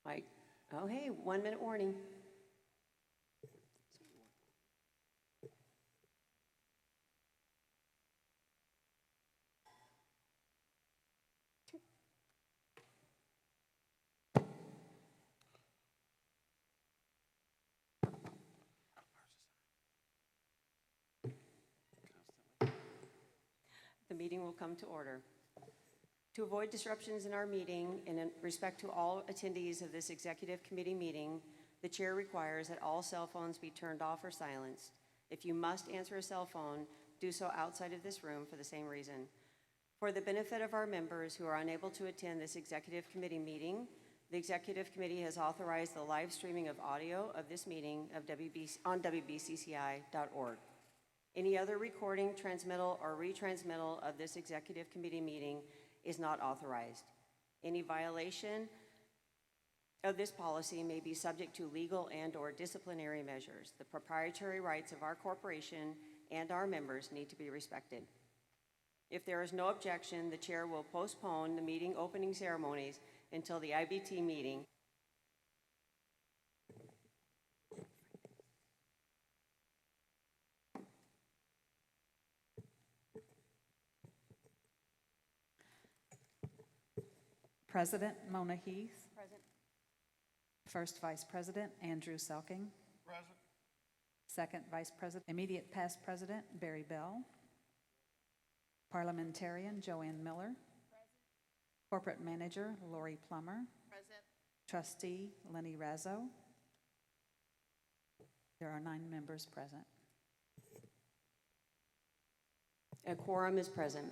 Like, oh, hey, 1 minute warning. The meeting will come to order. To avoid disruptions in our meeting and in respect to all attendees of this executive committee meeting, the chair requires that all cell phones be turned off or silenced. If you must answer a cell phone, do so outside of this room for the same reason. For the benefit of our members who are unable to attend this executive committee meeting, the executive committee has authorized the live streaming of audio of this meeting on WBCCI.org. Any other recording, transmittal, or retransmittal of this executive committee meeting is not authorized. Any violation of this policy may be subject to legal and/or disciplinary measures. The proprietary rights of our corporation and our members need to be respected. If there is no objection, the chair will postpone the meeting opening ceremonies until the IBT meeting. President Mona Heath. Present. First Vice President Andrew Selking. Present. Second Vice President, Immediate Past President Barry Bell. Parliamentarian Joanne Miller. Present. Corporate Manager Lori Plummer. Present. Trustee Lenny Razzo. There are 9 members present. A quorum is present.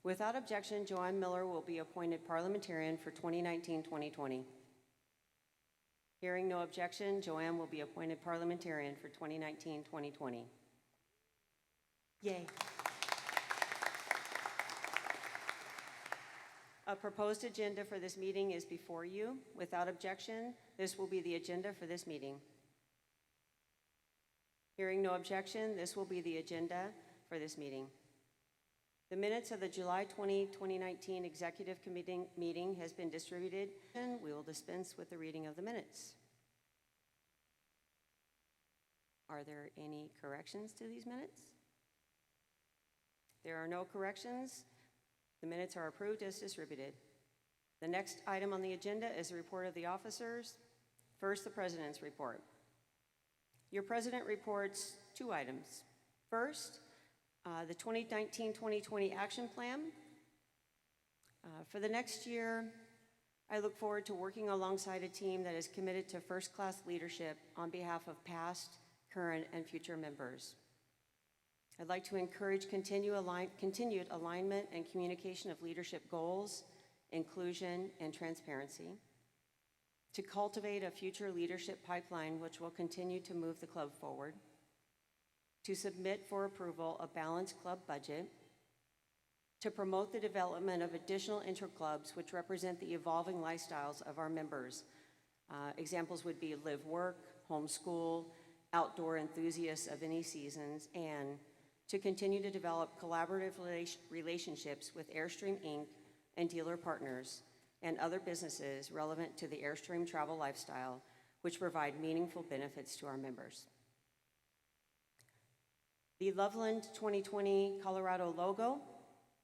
Without objection, Joanne Miller will be appointed parliamentarian for 2019-2020. Hearing no objection, Joanne will be appointed parliamentarian for 2019-2020. Yay. A proposed agenda for this meeting is before you. Without objection, this will be the agenda for this meeting. Hearing no objection, this will be the agenda for this meeting. The minutes of the July 20, 2019 Executive Committee meeting has been distributed, and we will dispense with the reading of the minutes. Are there any corrections to these minutes? There are no corrections. The minutes are approved as distributed. The next item on the agenda is the report of the officers. First, the President's report. Your President reports 2 items. First, the 2019-2020 action plan. For the next year, I look forward to working alongside a team that is committed to first-class leadership on behalf of past, current, and future members. I'd like to encourage continued alignment and communication of leadership goals, inclusion, and transparency, to cultivate a future leadership pipeline which will continue to move the club forward, to submit for approval a balanced club budget, to promote the development of additional interclubs which represent the evolving lifestyles of our members. Examples would be live work, homeschool, outdoor enthusiasts of any seasons, and to continue to develop collaborative relationships with Airstream Inc. and dealer partners and other businesses relevant to the Airstream travel lifestyle, which provide meaningful benefits to our members. The Loveland 2020 Colorado logo,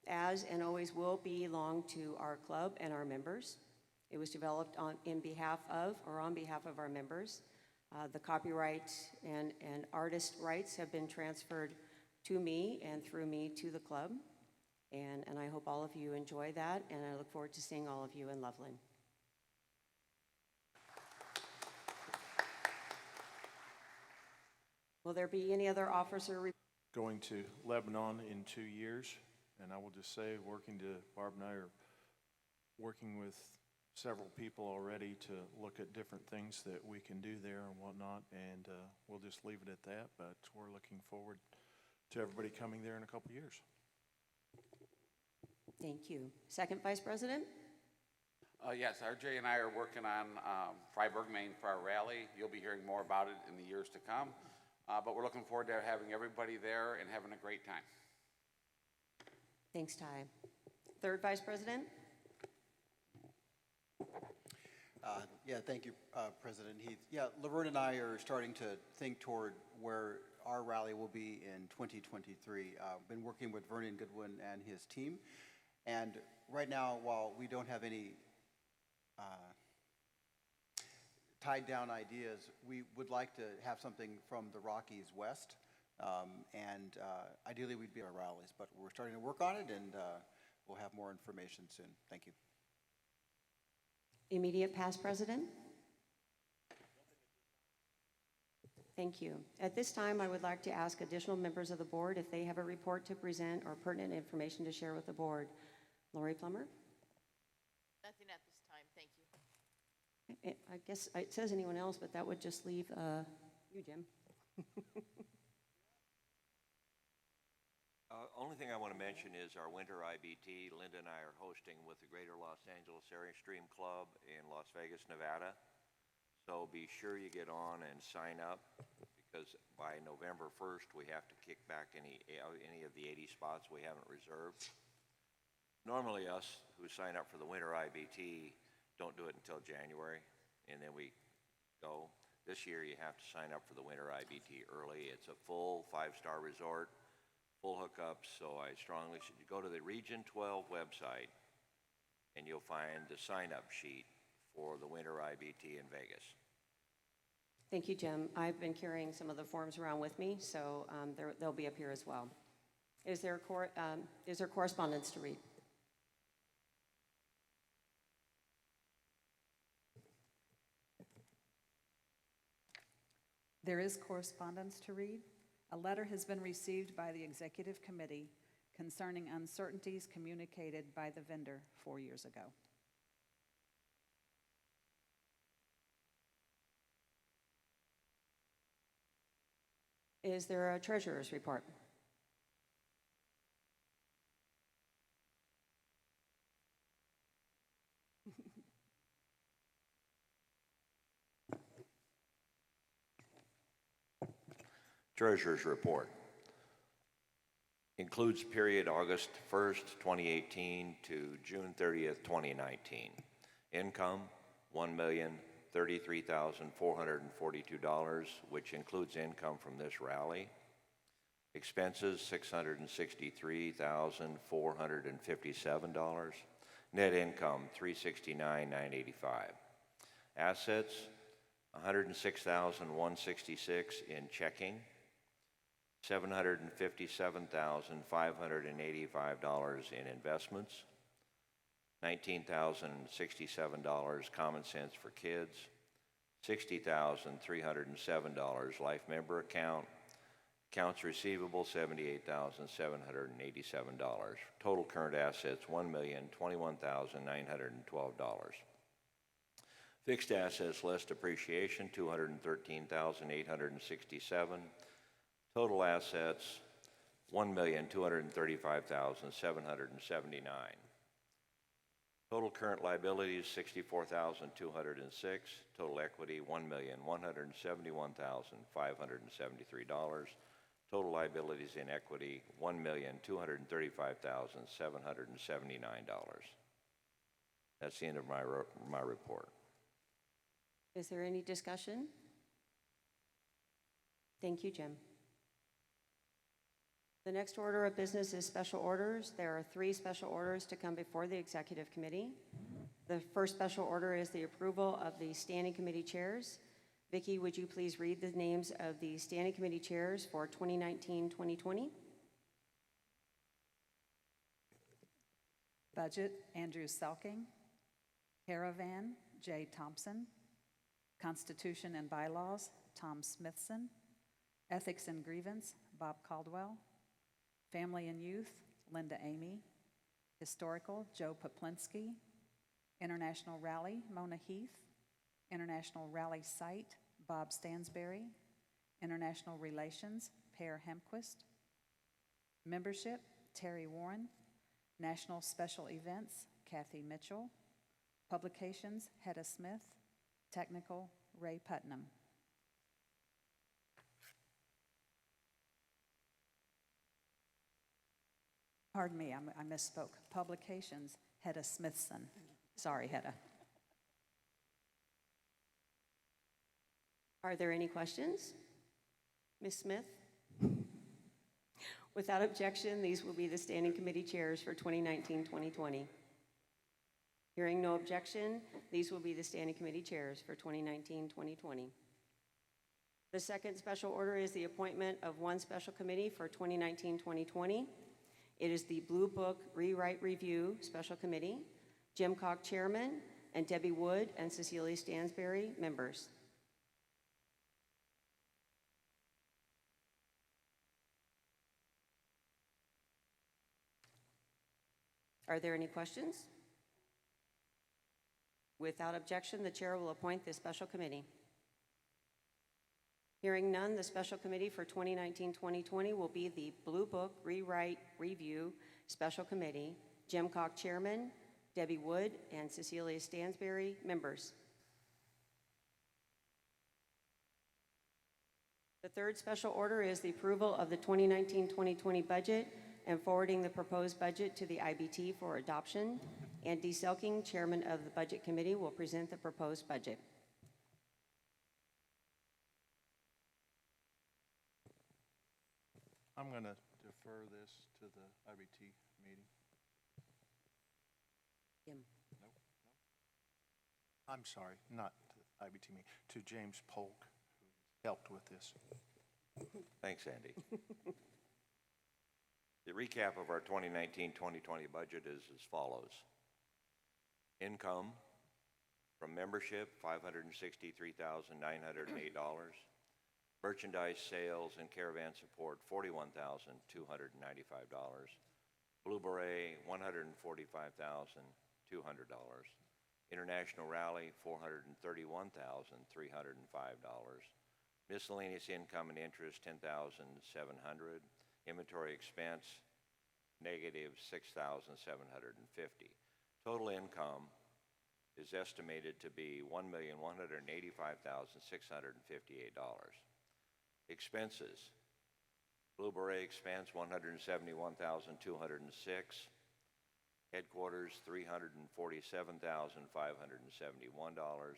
as and always will, belong to our club and our members. It was developed on behalf of our members. The copyright and artist rights have been transferred to me and through me to the club. And I hope all of you enjoy that, and I look forward to seeing all of you in Loveland. Will there be any other officer? Going to Lebanon in 2 years, and I will just say, Barb and I are working with several people already to look at different things that we can do there and whatnot, and we'll just leave it at that, but we're looking forward to everybody coming there in a couple years. Thank you. Second Vice President? Yes, RJ and I are working on Freiburg, Maine for our rally. You'll be hearing more about it in the years to come, but we're looking forward to having everybody there and having a great time. Thanks, Ty. Third Vice President? Yeah, thank you, President Heath. Yeah, Laverne and I are starting to think toward where our rally will be in 2023. Been working with Vernon Goodwin and his team. And right now, while we don't have any tied down ideas, we would like to have something from the Rockies West. Ideally, we'd be at our rallies, but we're starting to work on it, and we'll have more information soon. Thank you. Immediate past president? Thank you. At this time, I would like to ask additional members of the board if they have a report to present or pertinent information to share with the board. Lori Plummer? Nothing at this time, thank you. I guess it says anyone else, but that would just leave you, Jim. Only thing I want to mention is our winter IBT. Linda and I are hosting with the Greater Los Angeles Area Stream Club in Las Vegas, Nevada. So be sure you get on and sign up, because by November 1st, we have to kick back any of the 80 spots we haven't reserved. Normally us who sign up for the winter IBT don't do it until January, and then we go. This year you have to sign up for the winter IBT early. It's a full 5-star resort, full hookups, so I strongly suggest you go to the Region 12 website and you'll find the sign-up sheet for the winter IBT in Vegas. Thank you, Jim. I've been carrying some of the forms around with me, so they'll be up here as well. Is there correspondence to read? There is correspondence to read. A letter has been received by the Executive Committee concerning uncertainties communicated by the vendor 4 years ago. Is there a treasurer's report? Treasurer's report includes period August 1st, 2018 to June 30th, 2019. Income, $1,033,442, which includes income from this rally. Expenses, $663,457. Net income, $369,985. Assets, $106,166 in checking, $757,585 in investments, $19,067 common sense for kids, $60,307 life member account, accounts receivable $78,787. Total current assets $1,021,912. Fixed assets less depreciation $213,867. Total assets $1,235,779. Total current liabilities $64,206. Total equity $1,171,573. Total liabilities in equity $1,235,779. That's the end of my report. Is there any discussion? Thank you, Jim. The next order of business is special orders. There are 3 special orders to come before the Executive Committee. The first special order is the approval of the Standing Committee chairs. Vicki, would you please read the names of the Standing Committee chairs for 2019-2020? Budget, Andrew Selking. Caravan, Jay Thompson. Constitution and Bylaws, Tom Smithson. Ethics and Grievance, Bob Caldwell. Family and Youth, Linda Amy. Historical, Joe Poplinski. International Rally, Mona Heath. International Rally Site, Bob Stansberry. International Relations, Per Hemquist. Membership, Terry Warren. National Special Events, Kathy Mitchell. Publications, Hedda Smith. Technical, Ray Putnam. Pardon me, I misspoke. Publications, Hedda Smithson. Sorry, Hedda. Are there any questions? Ms. Smith? Without objection, these will be the standing committee chairs for 2019-2020. Hearing no objection, these will be the standing committee chairs for 2019-2020. The second special order is the appointment of one special committee for 2019-2020. It is the Blue Book Rewrite Review Special Committee. Jim Cock, chairman, and Debbie Wood and Cecilia Stansberry, members. Are there any questions? Without objection, the chair will appoint this special committee. Hearing none, the special committee for 2019-2020 will be the Blue Book Rewrite Review Special Committee. Jim Cock, chairman, Debbie Wood and Cecilia Stansberry, members. The third special order is the approval of the 2019-2020 budget and forwarding the proposed budget to the IBT for adoption. Andy Selking, chairman of the Budget Committee, will present the proposed budget. I'm going to defer this to the IBT meeting. Jim. Nope. I'm sorry, not to the IBT meeting, to James Polk, who helped with this. Thanks, Andy. The recap of our 2019-2020 budget is as follows. Income from membership, $563,908. Merchandise sales and caravan support, $41,295. Blue Beret, $145,200. International Rally, $431,305. Miscellaneous income and interest, $10,700. Inventory expense, negative $6,750. Total income is estimated to be $1,185,658. Expenses, Blue Beret expense, $171,206. Headquarters, $347,571.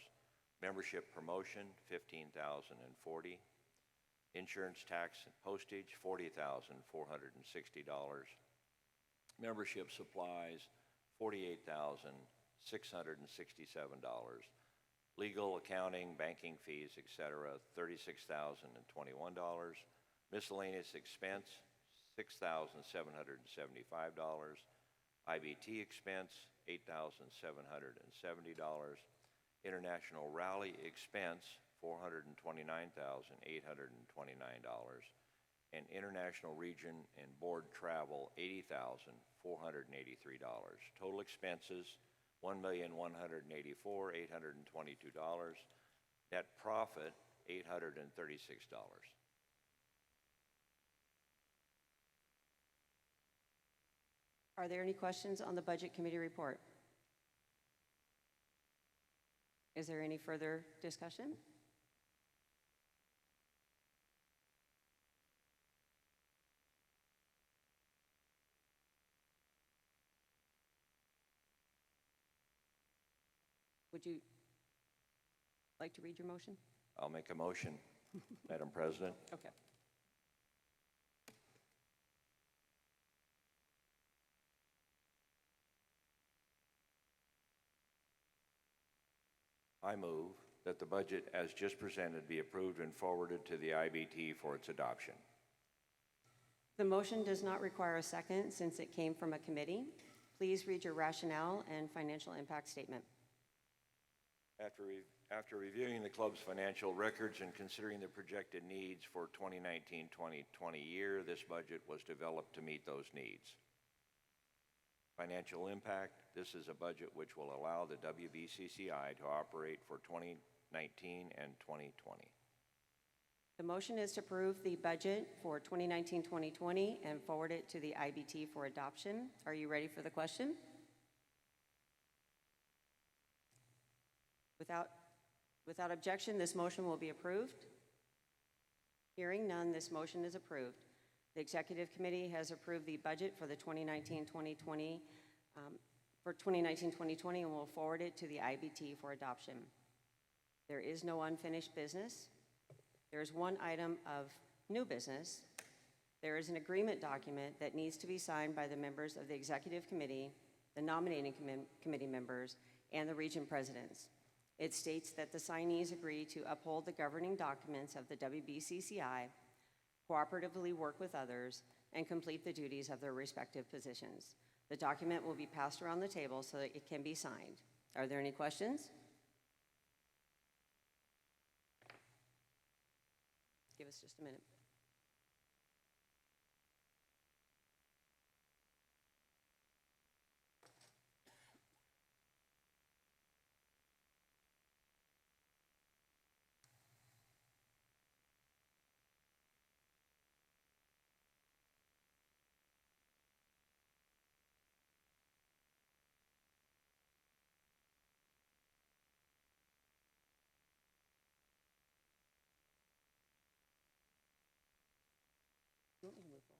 Membership promotion, $15,040. Insurance, tax, and postage, $40,460. Membership supplies, $48,667. Legal, accounting, banking fees, etc., $36,021. Miscellaneous expense, $6,775. IBT expense, $8,770. International Rally expense, $429,829. And international region and board travel, $80,483. Total expenses, $1,184,822. Net profit, $836. Are there any questions on the Budget Committee report? Is there any further discussion? Would you like to read your motion? I'll make a motion, Madam President. Okay. I move that the budget as just presented be approved and forwarded to the IBT for its adoption. The motion does not require a second since it came from a committee. Please read your rationale and financial impact statement. After reviewing the club's financial records and considering the projected needs for 2019-2020 year, this budget was developed to meet those needs. Financial impact, this is a budget which will allow the WBCCI to operate for 2019 and 2020. The motion is to approve the budget for 2019-2020 and forward it to the IBT for adoption. Are you ready for the question? Without objection, this motion will be approved. Hearing none, this motion is approved. The Executive Committee has approved the budget for the 2019-2020 and will forward it to the IBT for adoption. There is no unfinished business. There is one item of new business. There is an agreement document that needs to be signed by the members of the executive committee, the nominating committee members, and the region presidents. It states that the signees agree to uphold the governing documents of the WBCCI, cooperatively work with others, and complete the duties of their respective positions. The document will be passed around the table so that it can be signed. Are there any questions? Give us just a minute. You want me to move forward?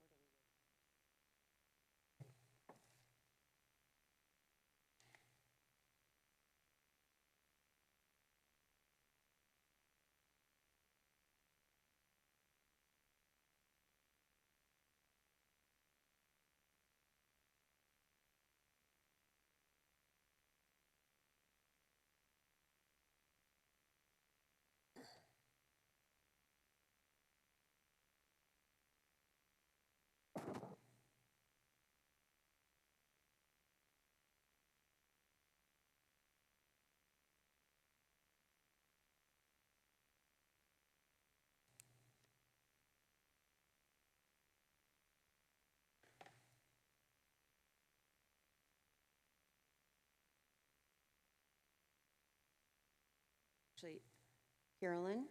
Actually, Carolyn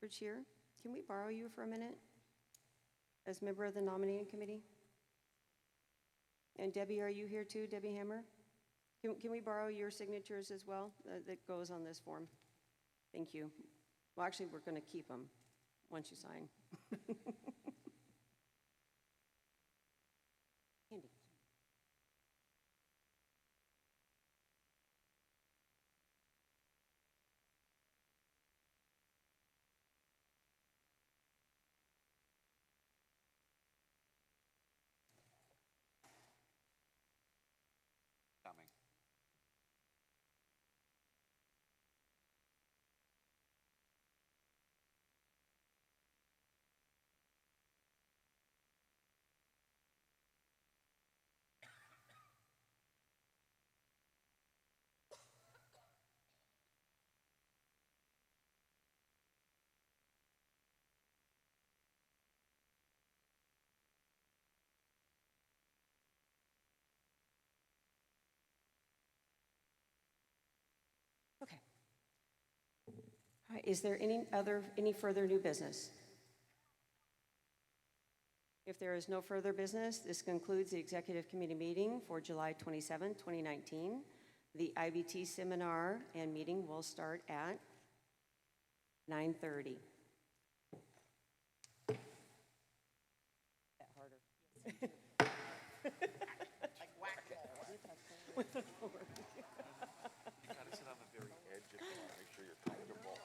Berchier, can we borrow you for a minute as member of the nominating committee? And Debbie, are you here too, Debbie Hammer? Can we borrow your signatures as well that goes on this form? Thank you. Well, actually, we're going to keep them once you sign. Andy. Coming. Okay. All right, is there any further new business? If there is no further business, this concludes the executive committee meeting for July 27, 2019. The IBT seminar and meeting will start at 9:30. That harder. You gotta sit on the very edge if you wanna make sure you're comfortable.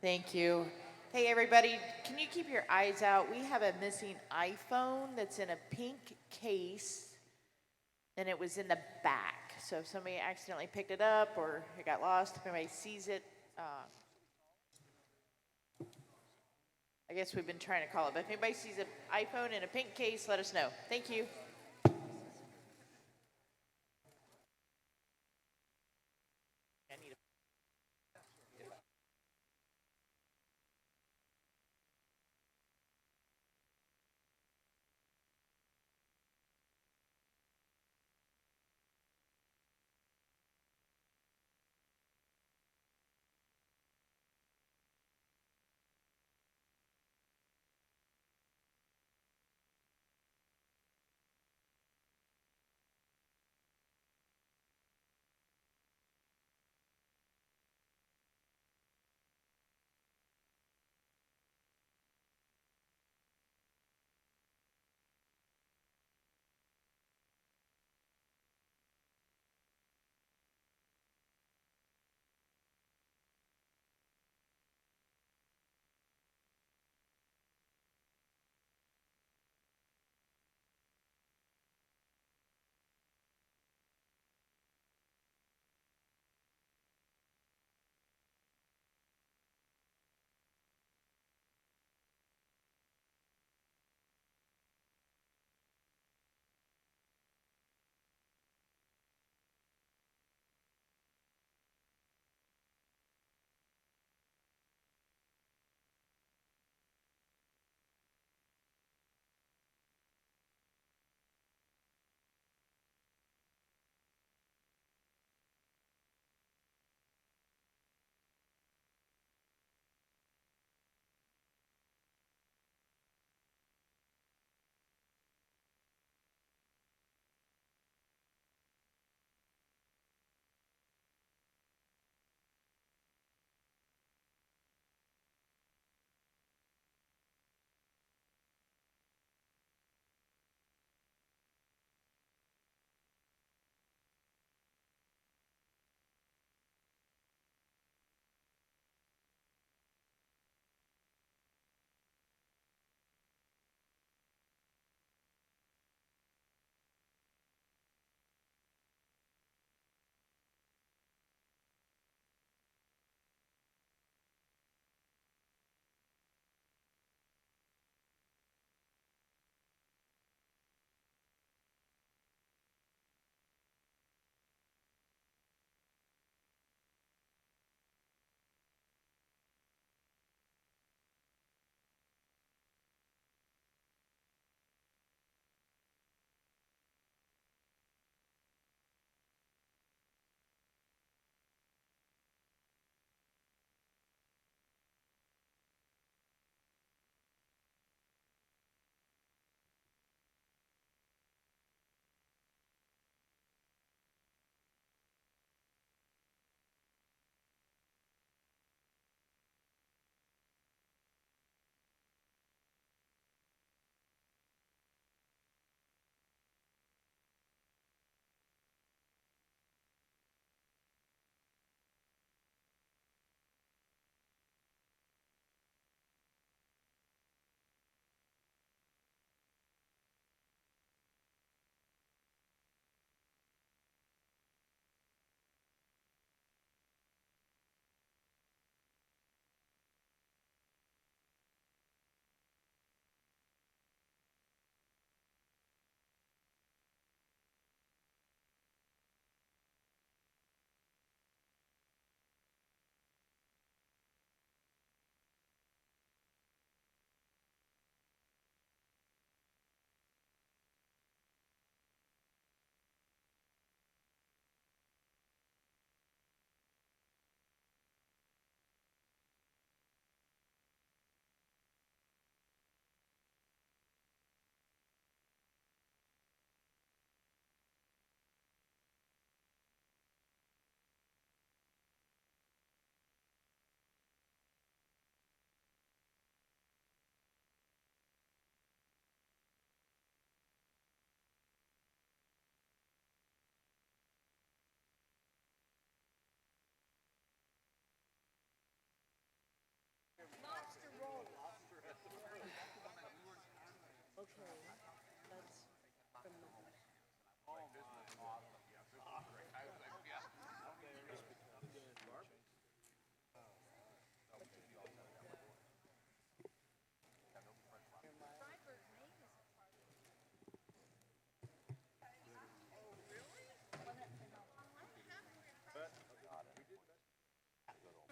Thank you. Hey, everybody, can you keep your eyes out? We have a missing iPhone that's in a pink case, and it was in the back. So if somebody accidentally picked it up or it got lost, if anybody sees it, I guess we've been trying to call it, but if anybody sees an iPhone in a pink case, let us know. Thank you.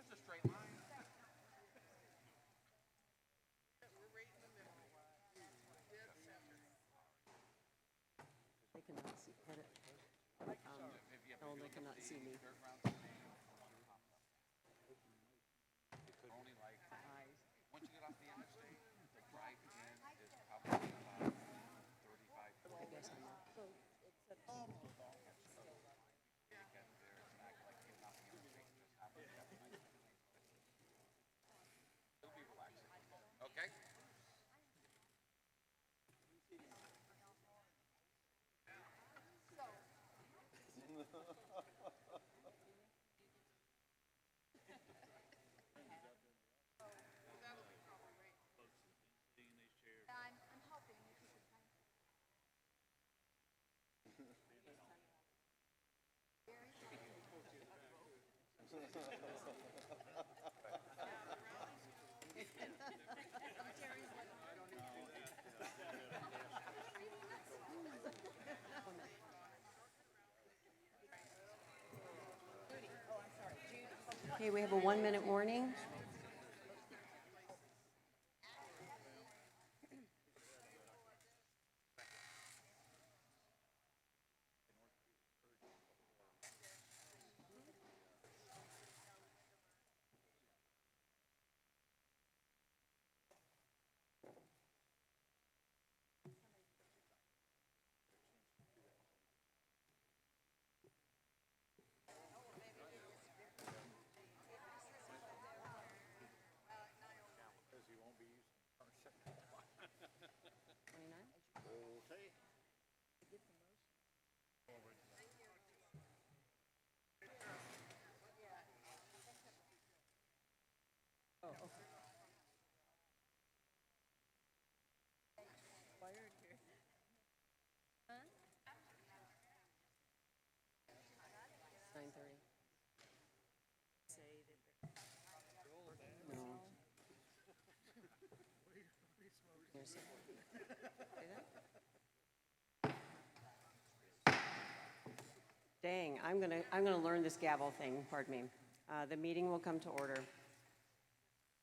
They cannot see, no, they cannot see me. Once you get off the interstate, the drive in is probably about 35. I guess I'm not. Okay? Okay, we have a 1-minute warning. Oh, okay. It's 9:30. No. Here's it. See that? Dang, I'm gonna learn this gavel thing, pardon me. The meeting will come to order.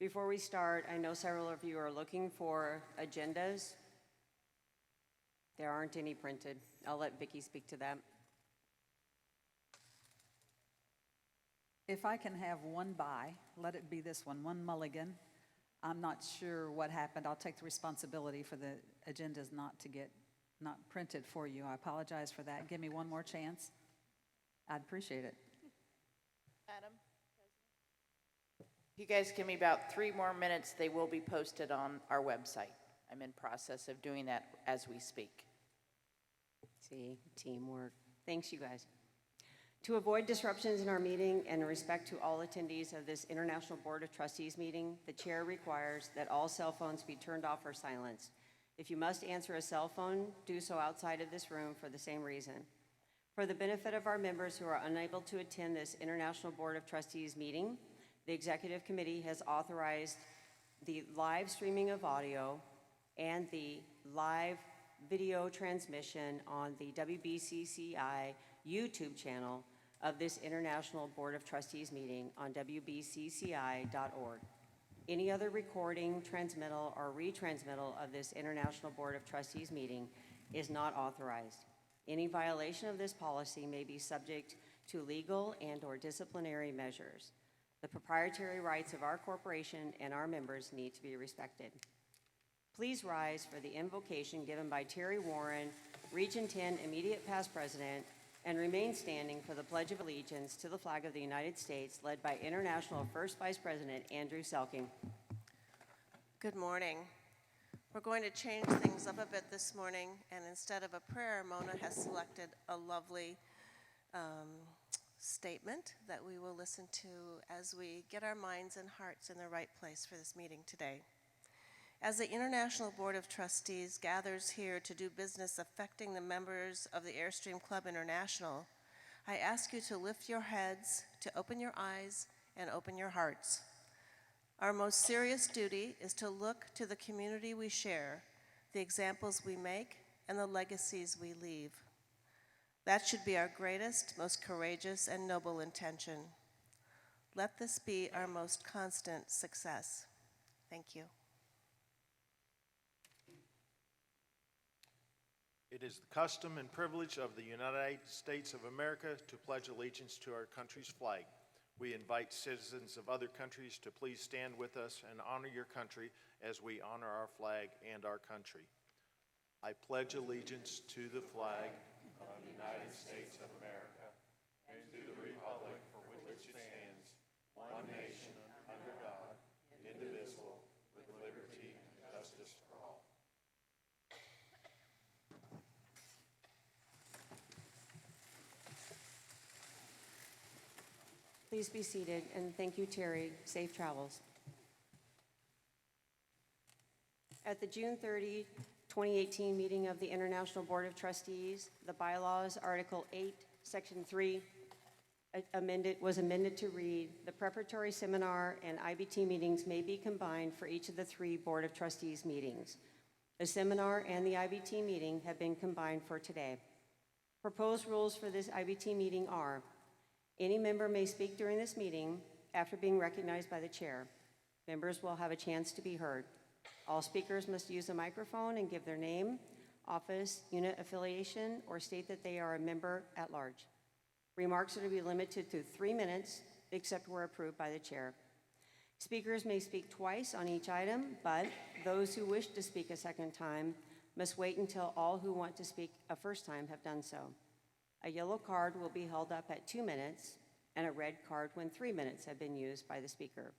Before we start, I know several of you are looking for agendas. There aren't any printed. I'll let Vicki speak to that. If I can have one buy, let it be this one mulligan. I'm not sure what happened. I'll take the responsibility for the agendas not printed for you. I apologize for that. Give me one more chance. I'd appreciate it. Adam? If you guys give me about 3 more minutes, they will be posted on our website. I'm in process of doing that as we speak. See, teamwork. Thanks, you guys. To avoid disruptions in our meeting and in respect to all attendees of this International Board of Trustees meeting, the chair requires that all cell phones be turned off or silenced. If you must answer a cell phone, do so outside of this room for the same reason. For the benefit of our members who are unable to attend this International Board of Trustees meeting, the Executive Committee has authorized the live streaming of audio and the live video transmission on the WBCCI YouTube channel of this International Board of Trustees meeting on wbcci.org. Any other recording, transmittal, or retransmittal of this International Board of Trustees meeting is not authorized. Any violation of this policy may be subject to legal and/or disciplinary measures. The proprietary rights of our corporation and our members need to be respected. Please rise for the invocation given by Terry Warren, Region 10 Immediate Past President, and remain standing for the Pledge of Allegiance to the flag of the United States, led by International First Vice President Andrew Selking. Good morning. We're going to change things up a bit this morning, and instead of a prayer, Mona has selected a lovely statement that we will listen to as we get our minds and hearts in the right place for this meeting today. As the International Board of Trustees gathers here to do business affecting the members of the Airstream Club International, I ask you to lift your heads, to open your eyes, and open your hearts. Our most serious duty is to look to the community we share, the examples we make, and the legacies we leave. That should be our greatest, most courageous, and noble intention. Let this be our most constant success. Thank you. It is the custom and privilege of the United States of America to pledge allegiance to our country's flag. We invite citizens of other countries to please stand with us and honor your country as we honor our flag and our country. I pledge allegiance to the flag of the United States of America and to the republic for which it stands, one nation, under God, indivisible, with liberty and justice for all. Please be seated, and thank you, Terry. Safe travels. At the June 30, 2018 meeting of the International Board of Trustees, the bylaws, Article 8, Section 3, was amended to read, the preparatory seminar and IBT meetings may be combined for each of the 3 Board of Trustees meetings. The seminar and the IBT meeting have been combined for today. Proposed rules for this IBT meeting are: any member may speak during this meeting after being recognized by the chair. Members will have a chance to be heard. All speakers must use a microphone and give their name, office, unit affiliation, or state that they are a member at large. Remarks are to be limited to 3 minutes, except where approved by the chair. Speakers may speak twice on each item, but those who wish to speak a second time must wait until all who want to speak a first time have done so. A yellow card will be held up at 2 minutes, and a red card when 3 minutes have been used by the speaker.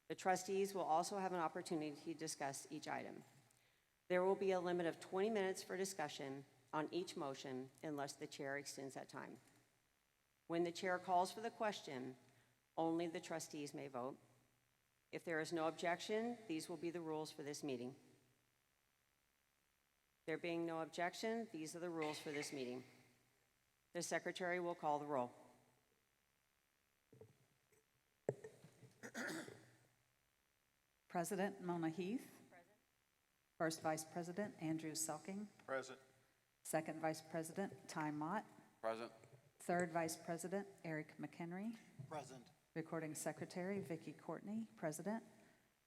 The trustees will also have an opportunity to discuss each item. There will be a limit of 20 minutes for discussion on each motion unless the chair extends that time. When the chair calls for the question, only the trustees may vote. If there is no objection, these will be the rules for this meeting. There being no objection, these are the rules for this meeting. The secretary will call the roll. President Mona Heath. Present. First Vice President Andrew Selking. Present. Second Vice President Ty Mott. Present. Third Vice President Eric McHenry. Present. Recording Secretary Vicki Courtney, President.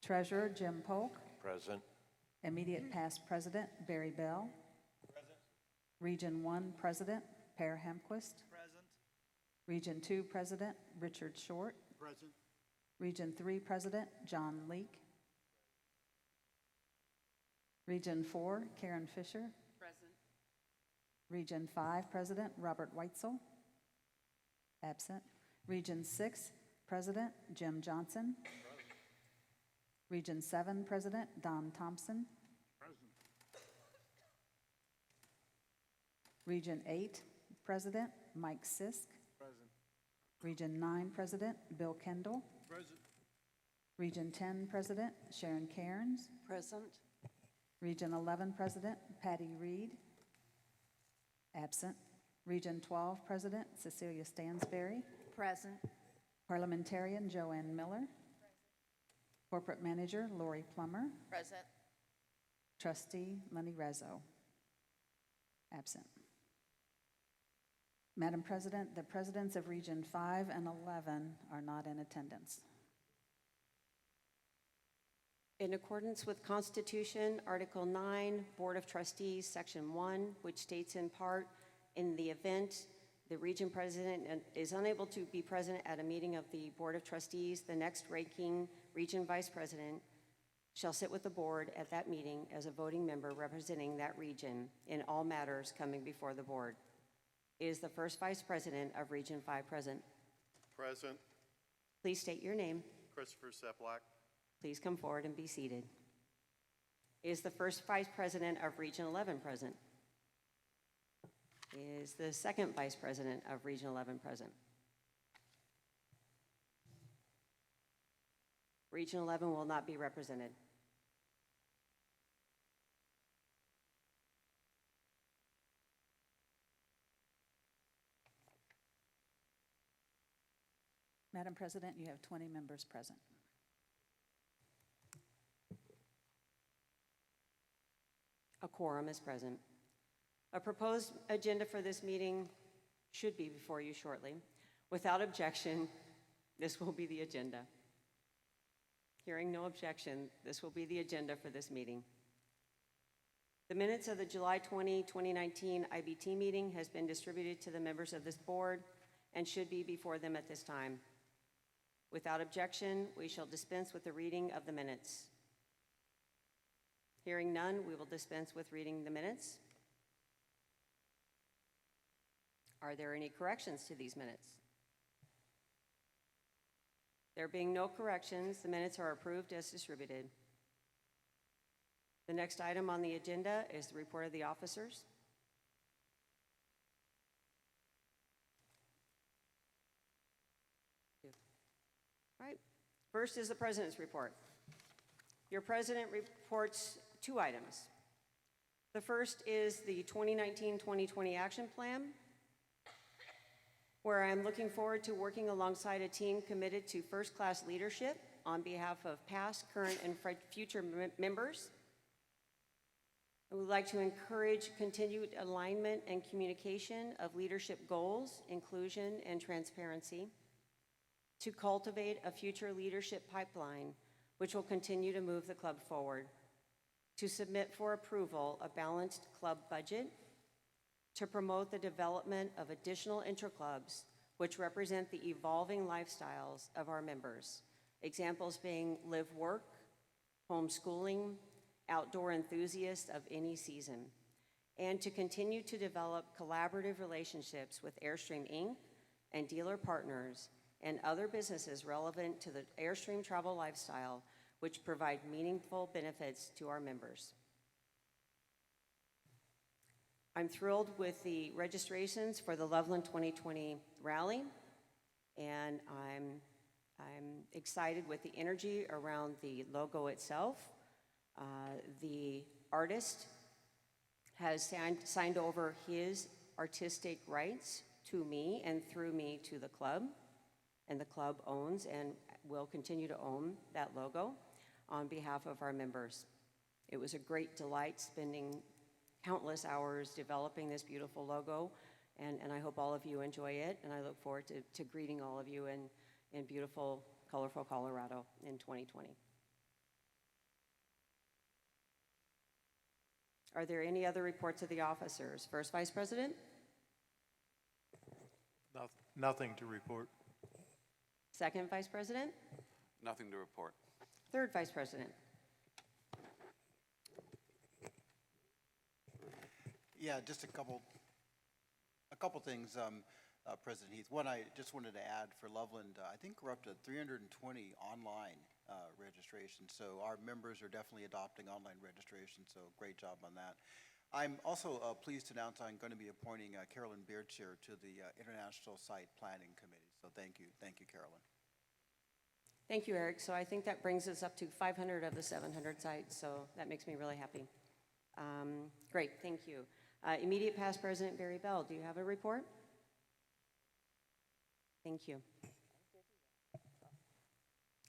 Treasurer Jim Polk. Present. Immediate Past President Barry Bell. Present. Region 1 President Per Hamquist. Present. Region 2 President Richard Short. Present. Region 3 President John Leake. Region 4 Karen Fisher. Present. Region 5 President Robert Weitzel. Absent. Region 6 President Jim Johnson. Present. Region 7 President Don Thompson. Present. Region 8 President Mike Sisk. Present. Region 9 President Bill Kendall. Present. Region 10 President Sharon Cairns. Present. Region 11 President Patty Reed. Absent. Region 12 President Cecilia Stansberry. Present. Parliamentarian Joanne Miller. Corporate Manager Lori Plummer. Present. Trustee Lenny Rezzo. Absent. Madam President, the presidents of Region 5 and 11 are not in attendance. In accordance with Constitution, Article 9, Board of Trustees, Section 1, which states in part, in the event the region president is unable to be present at a meeting of the Board of Trustees, the next ranking region vice president shall sit with the board at that meeting as a voting member representing that region in all matters coming before the board. Is the first vice president of Region 5 present? Present. Please state your name. Christopher Seplak. Please come forward and be seated. Is the first vice president of Region 11 present? Is the second vice president of Region 11 present? Region 11 will not be represented. Madam President, you have 20 members present. A quorum is present. A proposed agenda for this meeting should be before you shortly. Without objection, this will be the agenda. Hearing no objection, this will be the agenda for this meeting. The minutes of the July 20, 2019 IBT meeting has been distributed to the members of this board and should be before them at this time. Without objection, we shall dispense with the reading of the minutes. Hearing none, we will dispense with reading the minutes. Are there any corrections to these minutes? There being no corrections, the minutes are approved as distributed. The next item on the agenda is the report of the officers. All right. First is the president's report. Your president reports 2 items. The first is the 2019-2020 action plan, where I'm looking forward to working alongside a team committed to first-class leadership on behalf of past, current, and future members. I would like to encourage continued alignment and communication of leadership goals, inclusion, and transparency, to cultivate a future leadership pipeline which will continue to move the club forward, to submit for approval a balanced club budget, to promote the development of additional interclubs which represent the evolving lifestyles of our members, examples being live work, homeschooling, outdoor enthusiasts of any season, and to continue to develop collaborative relationships with Airstream Inc. and dealer partners and other businesses relevant to the Airstream travel lifestyle, which provide meaningful benefits to our members. I'm thrilled with the registrations for the Loveland 2020 rally, and I'm excited with the energy around the logo itself. The artist has signed over his artistic rights to me and through me to the club, and the club owns and will continue to own that logo on behalf of our members. It was a great delight spending countless hours developing this beautiful logo, and I hope all of you enjoy it, and I look forward to greeting all of you in beautiful, colorful Colorado in 2020. Are there any other reports of the officers? First Vice President? Nothing to report. Second Vice President? Nothing to report. Third Vice President? Yeah, just a couple things, President Heath. One, I just wanted to add for Loveland, I think we're up to 320 online registrations. So our members are definitely adopting online registration, so great job on that. I'm also pleased to announce I'm going to be appointing Carolyn Beardshire to the International Site Planning Committee. So thank you, Carolyn. Thank you, Eric. So I think that brings us up to 500 of the 700 sites, so that makes me really happy. Great, thank you. Immediate past President Barry Bell, do you have a report? Thank you.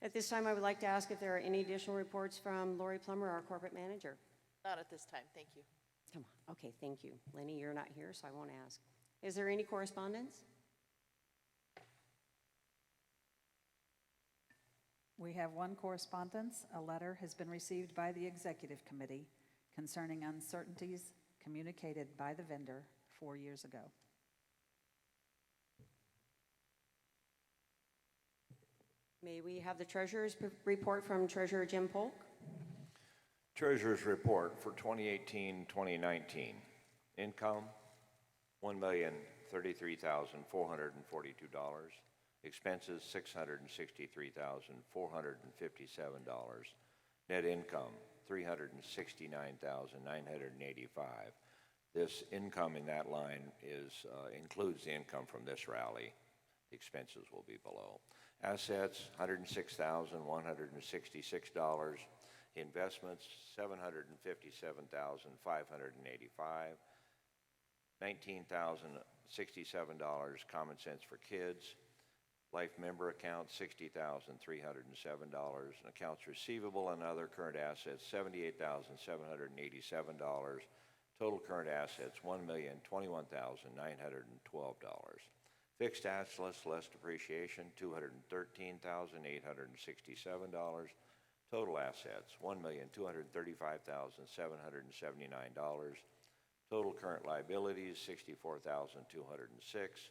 At this time, I would like to ask if there are any additional reports from Lori Plummer, our corporate manager. Not at this time, thank you. Come on, okay, thank you. Lenny, you're not here, so I won't ask. Is there any correspondence? We have one correspondence. A letter has been received by the Executive Committee concerning uncertainties communicated by the vendor 4 years ago. May we have the treasurer's report from Treasurer Jim Polk? Treasurer's report for 2018-2019. Income, $1,033,442. Expenses, $663,457. Net income, $369,985. This income in that line includes the income from this rally. The expenses will be below. Assets, $106,166. Investments, $757,585. $19,067 common sense for kids. Life member account, $60,307. And accounts receivable and other current assets, $78,787. Total current assets, $1,021,912. Fixed assets less depreciation, $213,867. Total assets, $1,235,779. Total current liabilities, $64,206.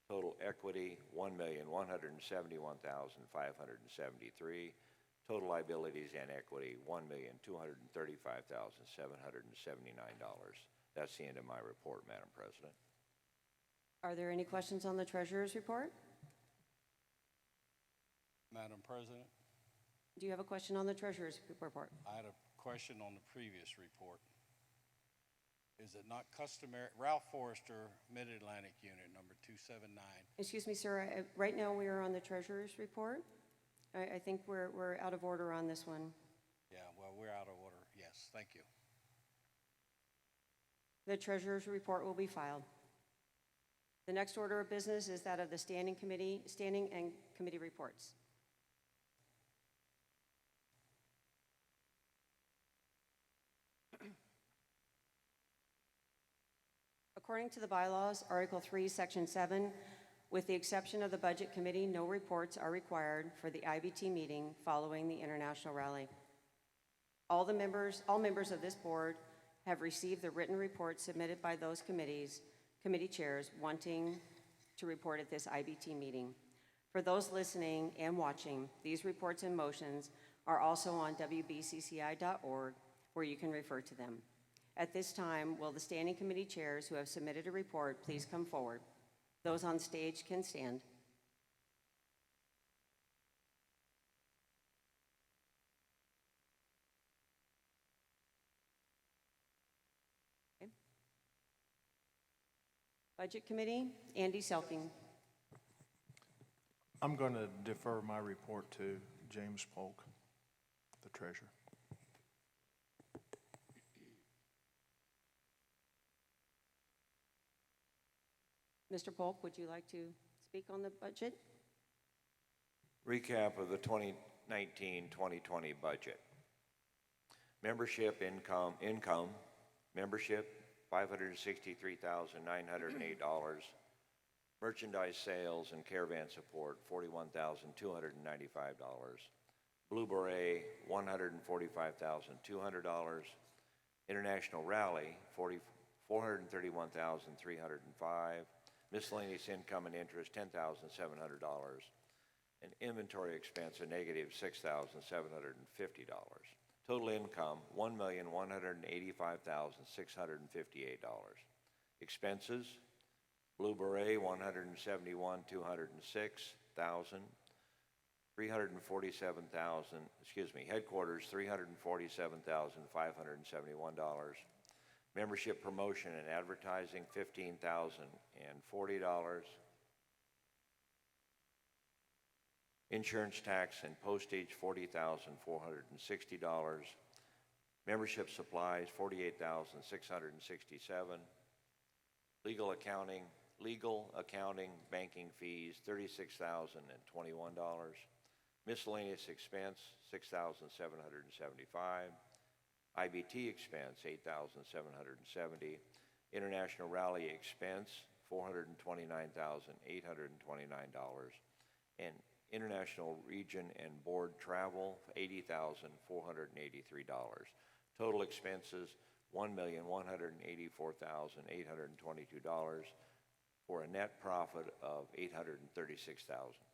Total equity, $1,171,573. Total liabilities and equity, $1,235,779. That's the end of my report, Madam President. Are there any questions on the treasurer's report? Madam President, Do you have a question on the treasurer's report? I had a question on the previous report. Is it not customary, Ralph Forrester, Mid-Atlantic Unit, number 279. Excuse me, sir, right now we are on the treasurer's report. I think we're out of order on this one. Yeah, well, we're out of order. Yes, thank you. The treasurer's report will be filed. The next order of business is that of the standing and committee reports. According to the bylaws, Article 3, Section 7, with the exception of the Budget Committee, no reports are required for the IBT meeting following the International Rally. All members of this board have received the written report submitted by those committee chairs wanting to report at this IBT meeting. For those listening and watching, these reports and motions are also on wbcci.org, where you can refer to them. At this time, will the standing committee chairs who have submitted a report please come forward? Those on stage can stand. Okay. Budget Committee, Andy Selking. I'm going to defer my report to James Polk, the treasurer. Mr. Polk, would you like to speak on the budget? Recap of the 2019-2020 budget. Membership income, membership, $563,908. Merchandise sales and caravan support, $41,295. Blue Beret, $145,200. International Rally, $431,305. Miscellaneous income and interest, $10,700. And inventory expense, a negative $6,750. Total income, $1,185,658. Expenses, Blue Beret, $171,206,000. Headquarters, $347,571. Membership promotion and advertising, $15,040. Insurance tax and postage, $40,460. Membership supplies, $48,667. Legal accounting, banking fees, $36,021. Miscellaneous expense, $6,775. IBT expense, $8,770. International Rally expense, $429,829. And International Region and Board travel, $80,483. Total expenses, $1,184,822, for a net profit of $836.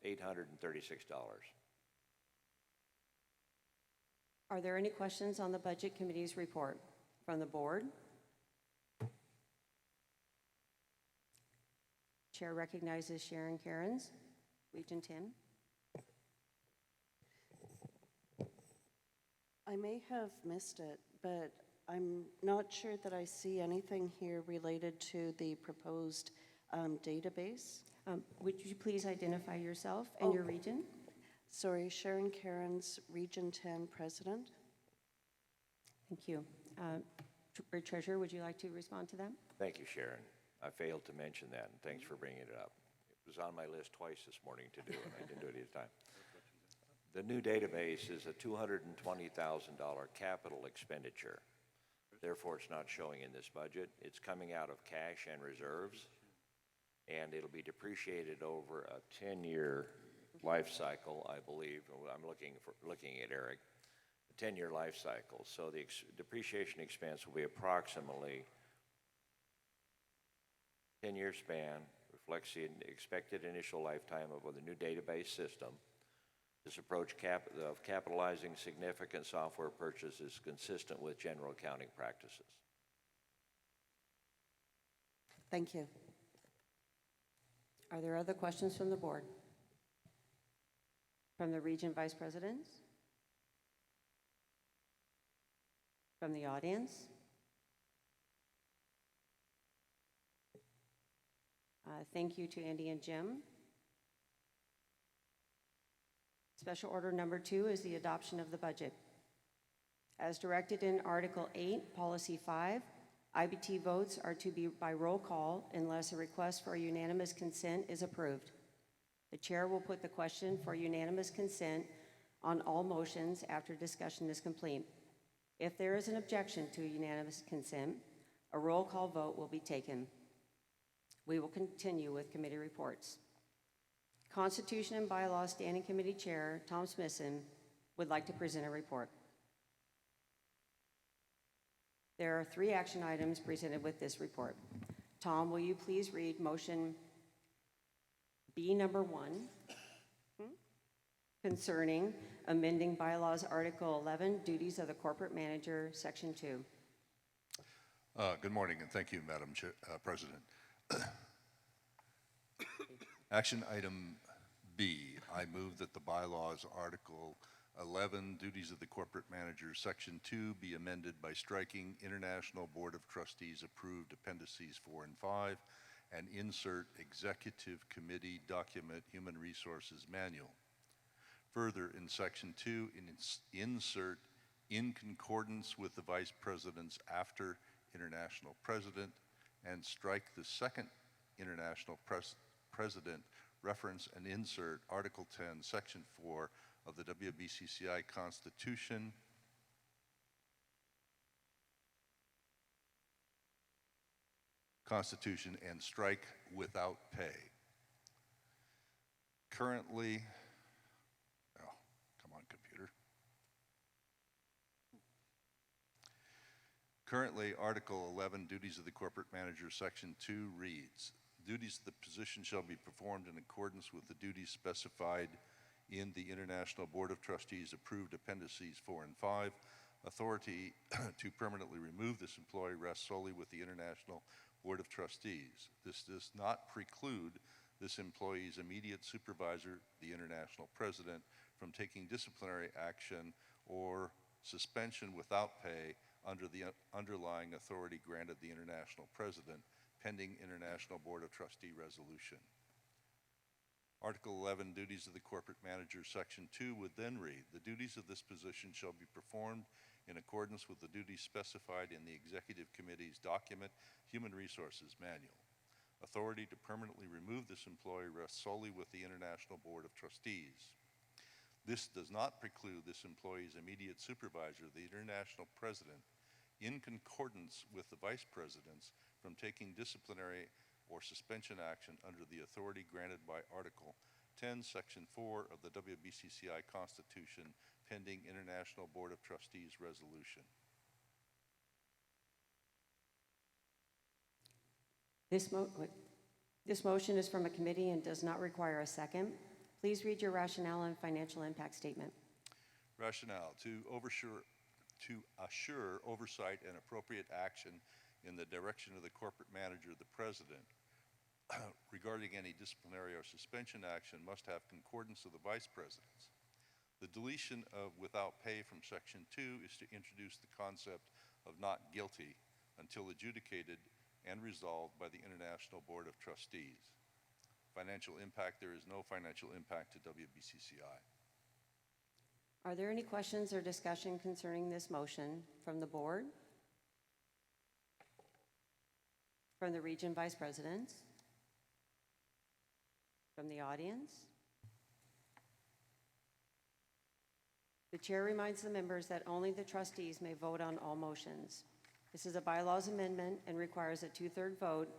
Are there any questions on the Budget Committee's report from the board? Chair recognizes Sharon Cairns, Region 10. I may have missed it, but I'm not sure that I see anything here related to the proposed database. Would you please identify yourself and your region? Sorry, Sharon Cairns, Region 10 President. Thank you. Treasurer, would you like to respond to that? Thank you, Sharon. I failed to mention that, and thanks for bringing it up. It was on my list twice this morning to do, and I didn't do it either time. The new database is a $220,000 capital expenditure. Therefore, it's not showing in this budget. It's coming out of cash and reserves. and it'll be depreciated over a 10-year life cycle, I believe. I'm looking at Eric, a 10-year life cycle. So the depreciation expense will be approximately 10-year span, reflects the expected initial lifetime of the new database system. This approach of capitalizing significant software purchases is consistent with general accounting practices. Thank you. Are there other questions from the board? From the region vice presidents? From the audience? Thank you to Andy and Jim. Special order number 2 is the adoption of the budget. As directed in Article 8, Policy 5, IBT votes are to be by roll call unless a request for unanimous consent is approved. The chair will put the question for unanimous consent on all motions after discussion is complete. If there is an objection to unanimous consent, a roll call vote will be taken. We will continue with committee reports. Constitution and Bylaws Standing Committee Chair Tom Smithson would like to present a report. There are 3 action items presented with this report. Tom, will you please read motion B number 1 concerning amending bylaws Article 11, duties of the corporate manager, Section 2. Good morning, and thank you, Madam President. Action item B, I move that the bylaws Article 11, duties of the corporate manager, Section 2, be amended by striking International Board of Trustees approved appendices 4 and 5 and insert Executive Committee document Human Resources Manual. Further, in Section 2, insert in concordance with the Vice President's after International President and strike the second International President reference and insert Article 10, Section 4 of the WBCCI Constitution and strike without pay. Currently, come on, computer. Currently, Article 11, duties of the corporate manager, Section 2 reads, duties of the position shall be performed in accordance with the duties specified in the International Board of Trustees approved appendices 4 and 5. Authority to permanently remove this employee rests solely with the International Board of Trustees. This does not preclude this employee's immediate supervisor, the International President, from taking disciplinary action or suspension without pay under the underlying authority granted the International President, pending International Board of Trustee resolution. Article 11, duties of the corporate manager, Section 2 would then read, the duties of this position shall be performed in accordance with the duties specified in the Executive Committee's document, Human Resources Manual. Authority to permanently remove this employee rests solely with the International Board of Trustees. This does not preclude this employee's immediate supervisor, the International President, in concordance with the Vice Presidents, from taking disciplinary or suspension action under the authority granted by Article 10, Section 4 of the WBCCI Constitution, pending International Board of Trustees resolution. This motion is from a committee and does not require a second. Please read your rationale and financial impact statement. Rationale, to assure oversight and appropriate action in the direction of the corporate manager, the president, regarding any disciplinary or suspension action must have concordance of the vice presidents. The deletion of without pay from Section 2 is to introduce the concept of not guilty until adjudicated and resolved by the International Board of Trustees. Financial impact, there is no financial impact to WBCCI. Are there any questions or discussion concerning this motion from the board? From the region vice presidents? From the audience? The chair reminds the members that only the trustees may vote on all motions. This is a bylaws amendment and requires a 2/3 vote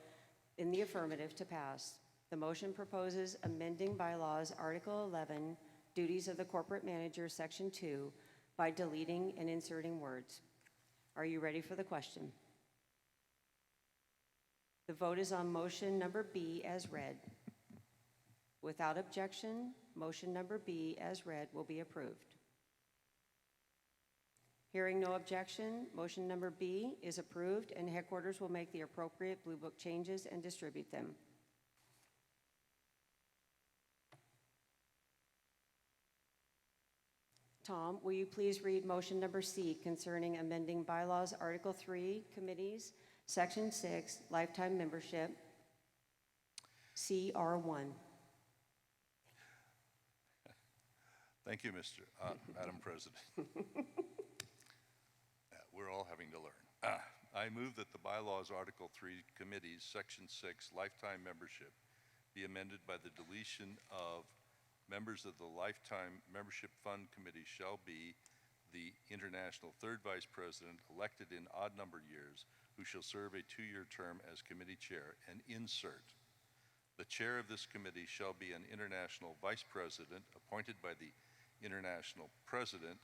in the affirmative to pass. The motion proposes amending bylaws Article 11, Duties of the Corporate Manager, Section 2, by deleting and inserting words. Are you ready for the question? The vote is on motion number B as read. Without objection, motion number B as read will be approved. Hearing no objection, motion number B is approved, and headquarters will make the appropriate Blue Book changes and distribute them. Tom, will you please read motion number C concerning amending bylaws Article 3, Committees, Section 6, Lifetime Membership, CR1. Thank you, Madam President. We're all having to learn. I move that the bylaws Article 3 Committees, Section 6, Lifetime Membership be amended by the deletion of members of the Lifetime Membership Fund Committee shall be the international third vice president elected in odd-numbered years who shall serve a 2-year term as committee chair, and insert. The chair of this committee shall be an international vice president appointed by the international president,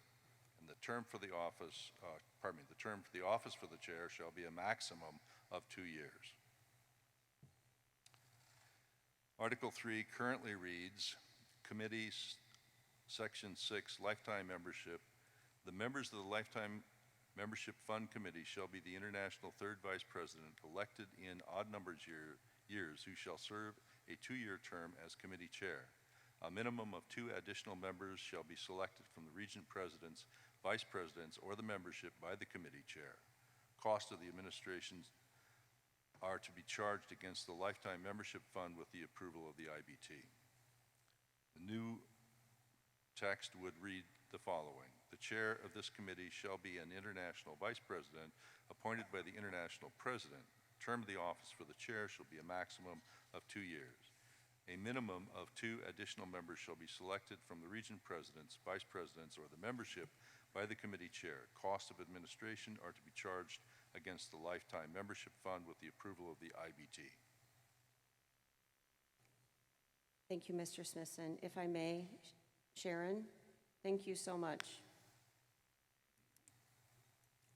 and the term for the office, the term for the office for the chair shall be a maximum of 2 years. Article 3 currently reads, Committees, Section 6, Lifetime Membership. The members of the Lifetime Membership Fund Committee shall be the international third vice president elected in odd-numbered years who shall serve a 2-year term as committee chair. A minimum of 2 additional members shall be selected from the region presidents, vice presidents, or the membership by the committee chair. Cost of the administration are to be charged against the Lifetime Membership Fund with the approval of the IBT. The new text would read the following. The chair of this committee shall be an international vice president appointed by the international president. The term of the office for the chair shall be a maximum of 2 years. A minimum of 2 additional members shall be selected from the region presidents, vice presidents, or the membership by the committee chair. Cost of administration are to be charged against the Lifetime Membership Fund with the approval of the IBT. Thank you, Mr. Smithson. If I may, Sharon, thank you so much.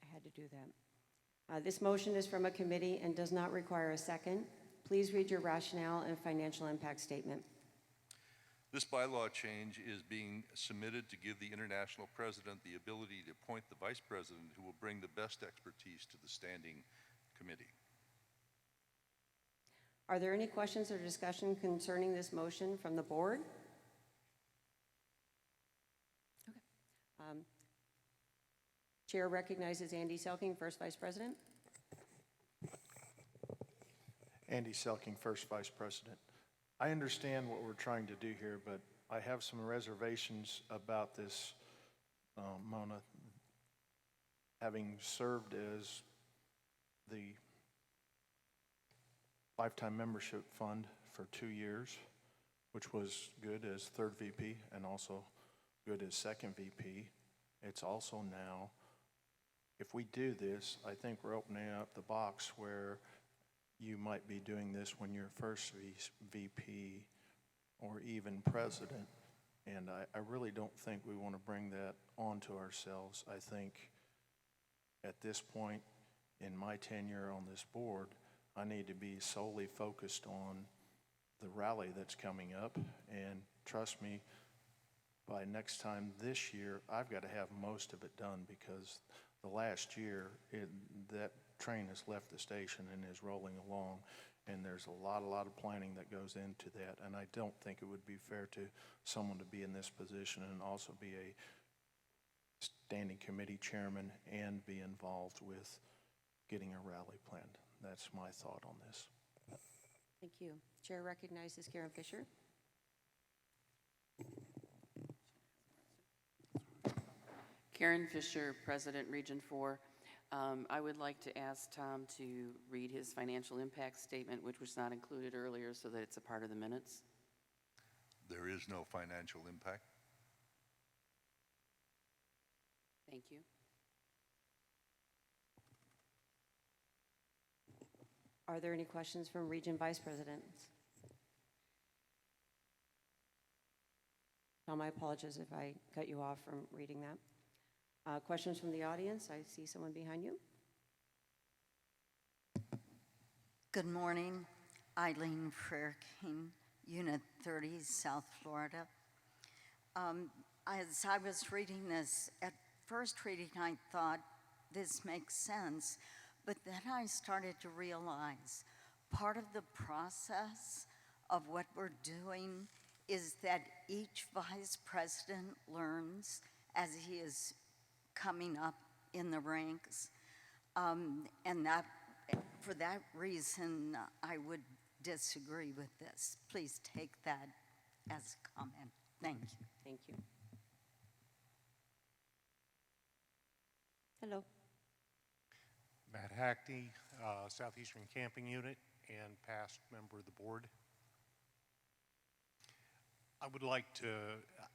I had to do that. This motion is from a committee and does not require a second. Please read your rationale and financial impact statement. This bylaw change is being submitted to give the international president the ability to appoint the vice president who will bring the best expertise to the standing committee. Are there any questions or discussion concerning this motion from the board? Okay. Chair recognizes Andy Selking, first vice president. Andy Selking, first vice president. I understand what we're trying to do here, but I have some reservations about this, Mona. Having served as the Lifetime Membership Fund for 2 years, which was good as third VP and also good as second VP. It's also now, if we do this, I think we're opening up the box where you might be doing this when you're first VP or even president. And I really don't think we want to bring that onto ourselves. I think at this point in my tenure on this board, I need to be solely focused on the rally that's coming up. And trust me, by next time this year, I've got to have most of it done, because the last year, that train has left the station and is rolling along. And there's a lot of planning that goes into that. And I don't think it would be fair to someone to be in this position and also be a standing committee chairman and be involved with getting a rally planned. That's my thought on this. Thank you. Chair recognizes Karen Fisher. Karen Fisher, President, Region 4. I would like to ask Tom to read his financial impact statement, which was not included earlier, so that it's a part of the minutes. There is no financial impact. Thank you. Are there any questions from Region Vice Presidents? Tom, I apologize if I cut you off from reading that. Questions from the audience? I see someone behind you. Good morning, Eileen Frere King, Unit 30, South Florida. As I was reading this, at first reading, I thought this makes sense, but then I started to realize part of the process of what we're doing is that each vice president learns as he is coming up in the ranks. And that, for that reason, I would disagree with this. Please take that as a comment. Thank you. Thank you. Hello. Matt Hackney, Southeastern Camping Unit and past member of the board. I would like to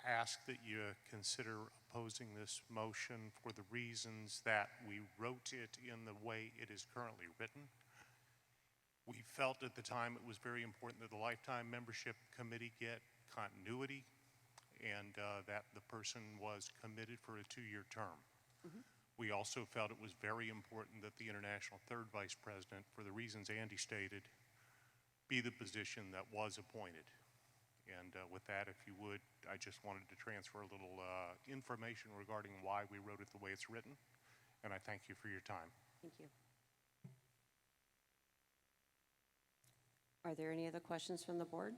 ask that you consider opposing this motion for the reasons that we wrote it in the way it is currently written. We felt at the time it was very important that the Lifetime Membership Committee get continuity and that the person was committed for a 2-year term. We also felt it was very important that the International Third Vice President, for the reasons Andy stated, be the position that was appointed. And with that, if you would, I just wanted to transfer a little information regarding why we wrote it the way it's written, and I thank you for your time. Thank you. Are there any other questions from the board?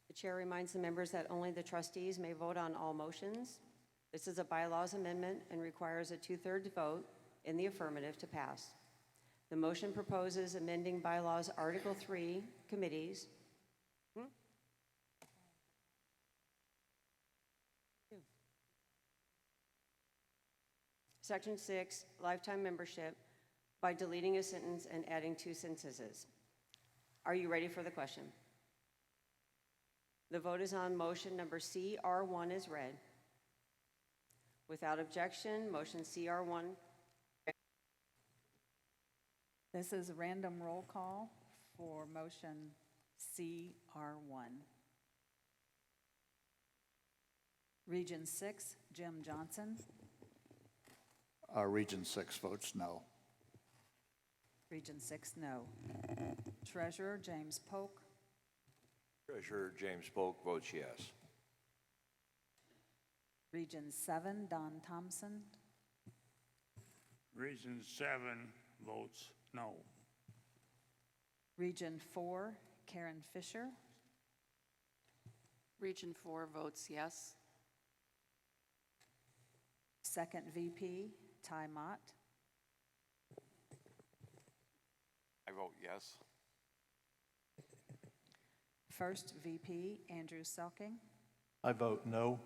The chair reminds the members that only the trustees may vote on all motions. This is a bylaws amendment and requires a 2/3 vote in the affirmative to pass. The motion proposes amending bylaws Article 3, committees. Section 6, lifetime membership, by deleting a sentence and adding 2 sentences. Are you ready for the question? The vote is on motion number CR1 is read. Without objection, motion CR1. This is a random roll call for motion CR1. Region 6, Jim Johnson. Region 6 votes no. Region 6, no. Treasurer James Polk. Treasurer James Polk votes yes. Region 7, Don Thompson. Region 7 votes no. Region 4, Karen Fisher. Region 4 votes yes. Second VP, Ty Mott. I vote yes. First VP, Andrew Selking. I vote no.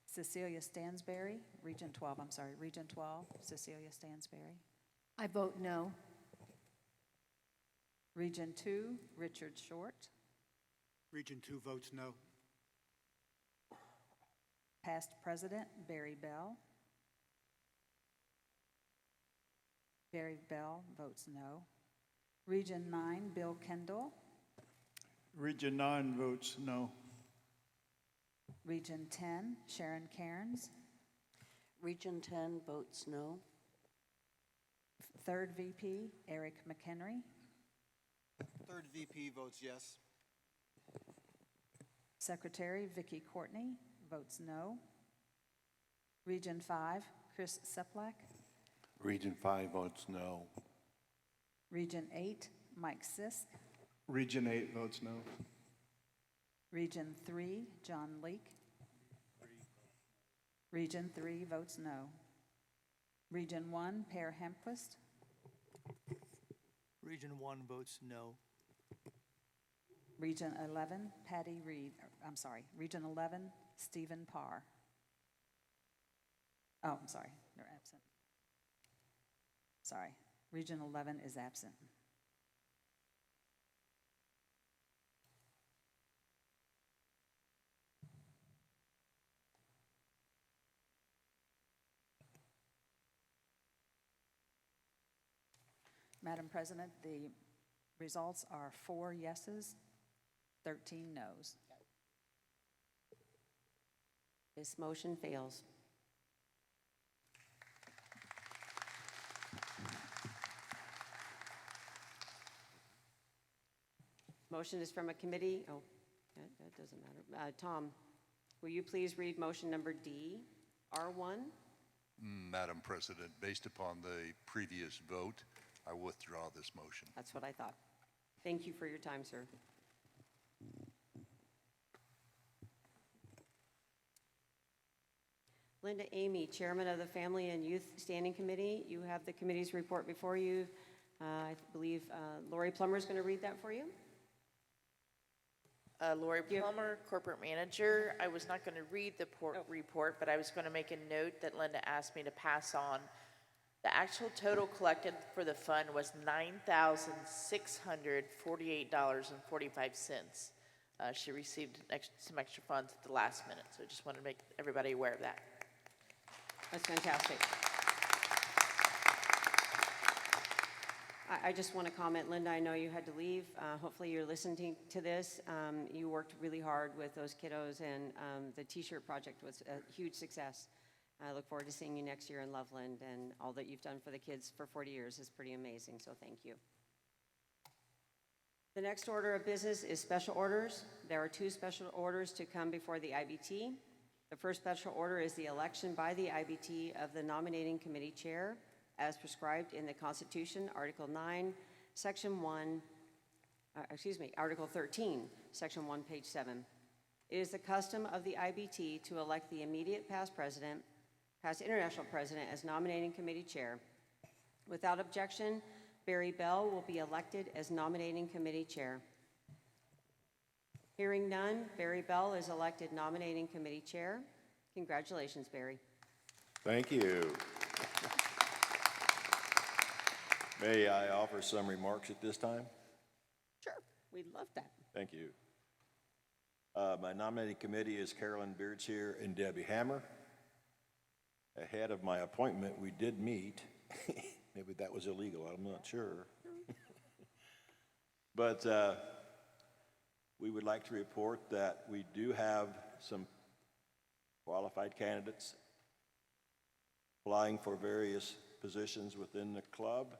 Cecilia Stansberry, Region 12, Region 12, Cecilia Stansberry. I vote no. Region 2, Richard Short. Region 2 votes no. Past President, Barry Bell. Barry Bell votes no. Region 9, Bill Kendall. Region 9 votes no. Region 10, Sharon Cairns. Region 10 votes no. Third VP, Eric McHenry. Third VP votes yes. Secretary, Vicki Courtney, votes no. Region 5, Chris Seplak. Region 5 votes no. Region 8, Mike Sisk. Region 8 votes no. Region 3, John Leake. Region 3 votes no. Region 1, Per Hempquist. Region 1 votes no. Region 11, Patty Reed, Region 11, Stephen Parr. Oh, I'm sorry, they're absent. Sorry, Region 11 is absent. Madam President, the results are 4 yeses, 13 noes. This motion fails. Motion is from a committee. Oh, that doesn't matter. Tom, will you please read motion number D, R1? Madam President, based upon the previous vote, I withdraw this motion. That's what I thought. Thank you for your time, sir. Linda Amy, Chairman of the Family and Youth Standing Committee. You have the committee's report before you. I believe Lori Plummer is going to read that for you. Lori Plummer, Corporate Manager. I was not going to read the report, but I was going to make a note that Linda asked me to pass on. The actual total collected for the fund was $9,648.45. She received some extra funds at the last minute, so I just wanted to make everybody aware of that. That's fantastic. I just want to comment, Linda, I know you had to leave. Hopefully you're listening to this. You worked really hard with those kiddos, and the T-shirt project was a huge success. I look forward to seeing you next year in Loveland, and all that you've done for the kids for 40 years is pretty amazing, so thank you. The next order of business is special orders. There are 2 special orders to come before the IBT. The first special order is the election by the IBT of the nominating committee chair, as prescribed in the Constitution, Article 9, Section 1, Article 13, Section 1, page 7. It is the custom of the IBT to elect the immediate past international president as nominating committee chair. Without objection, Barry Bell will be elected as nominating committee chair. Hearing none, Barry Bell is elected nominating committee chair. Congratulations, Barry. Thank you. May I offer some remarks at this time? Sure, we'd love that. Thank you. My nominating committee is Carolyn Beardseer and Debbie Hammer. Ahead of my appointment, we did meet. Maybe that was illegal, I'm not sure. But we would like to report that we do have some qualified candidates applying for various positions within the club.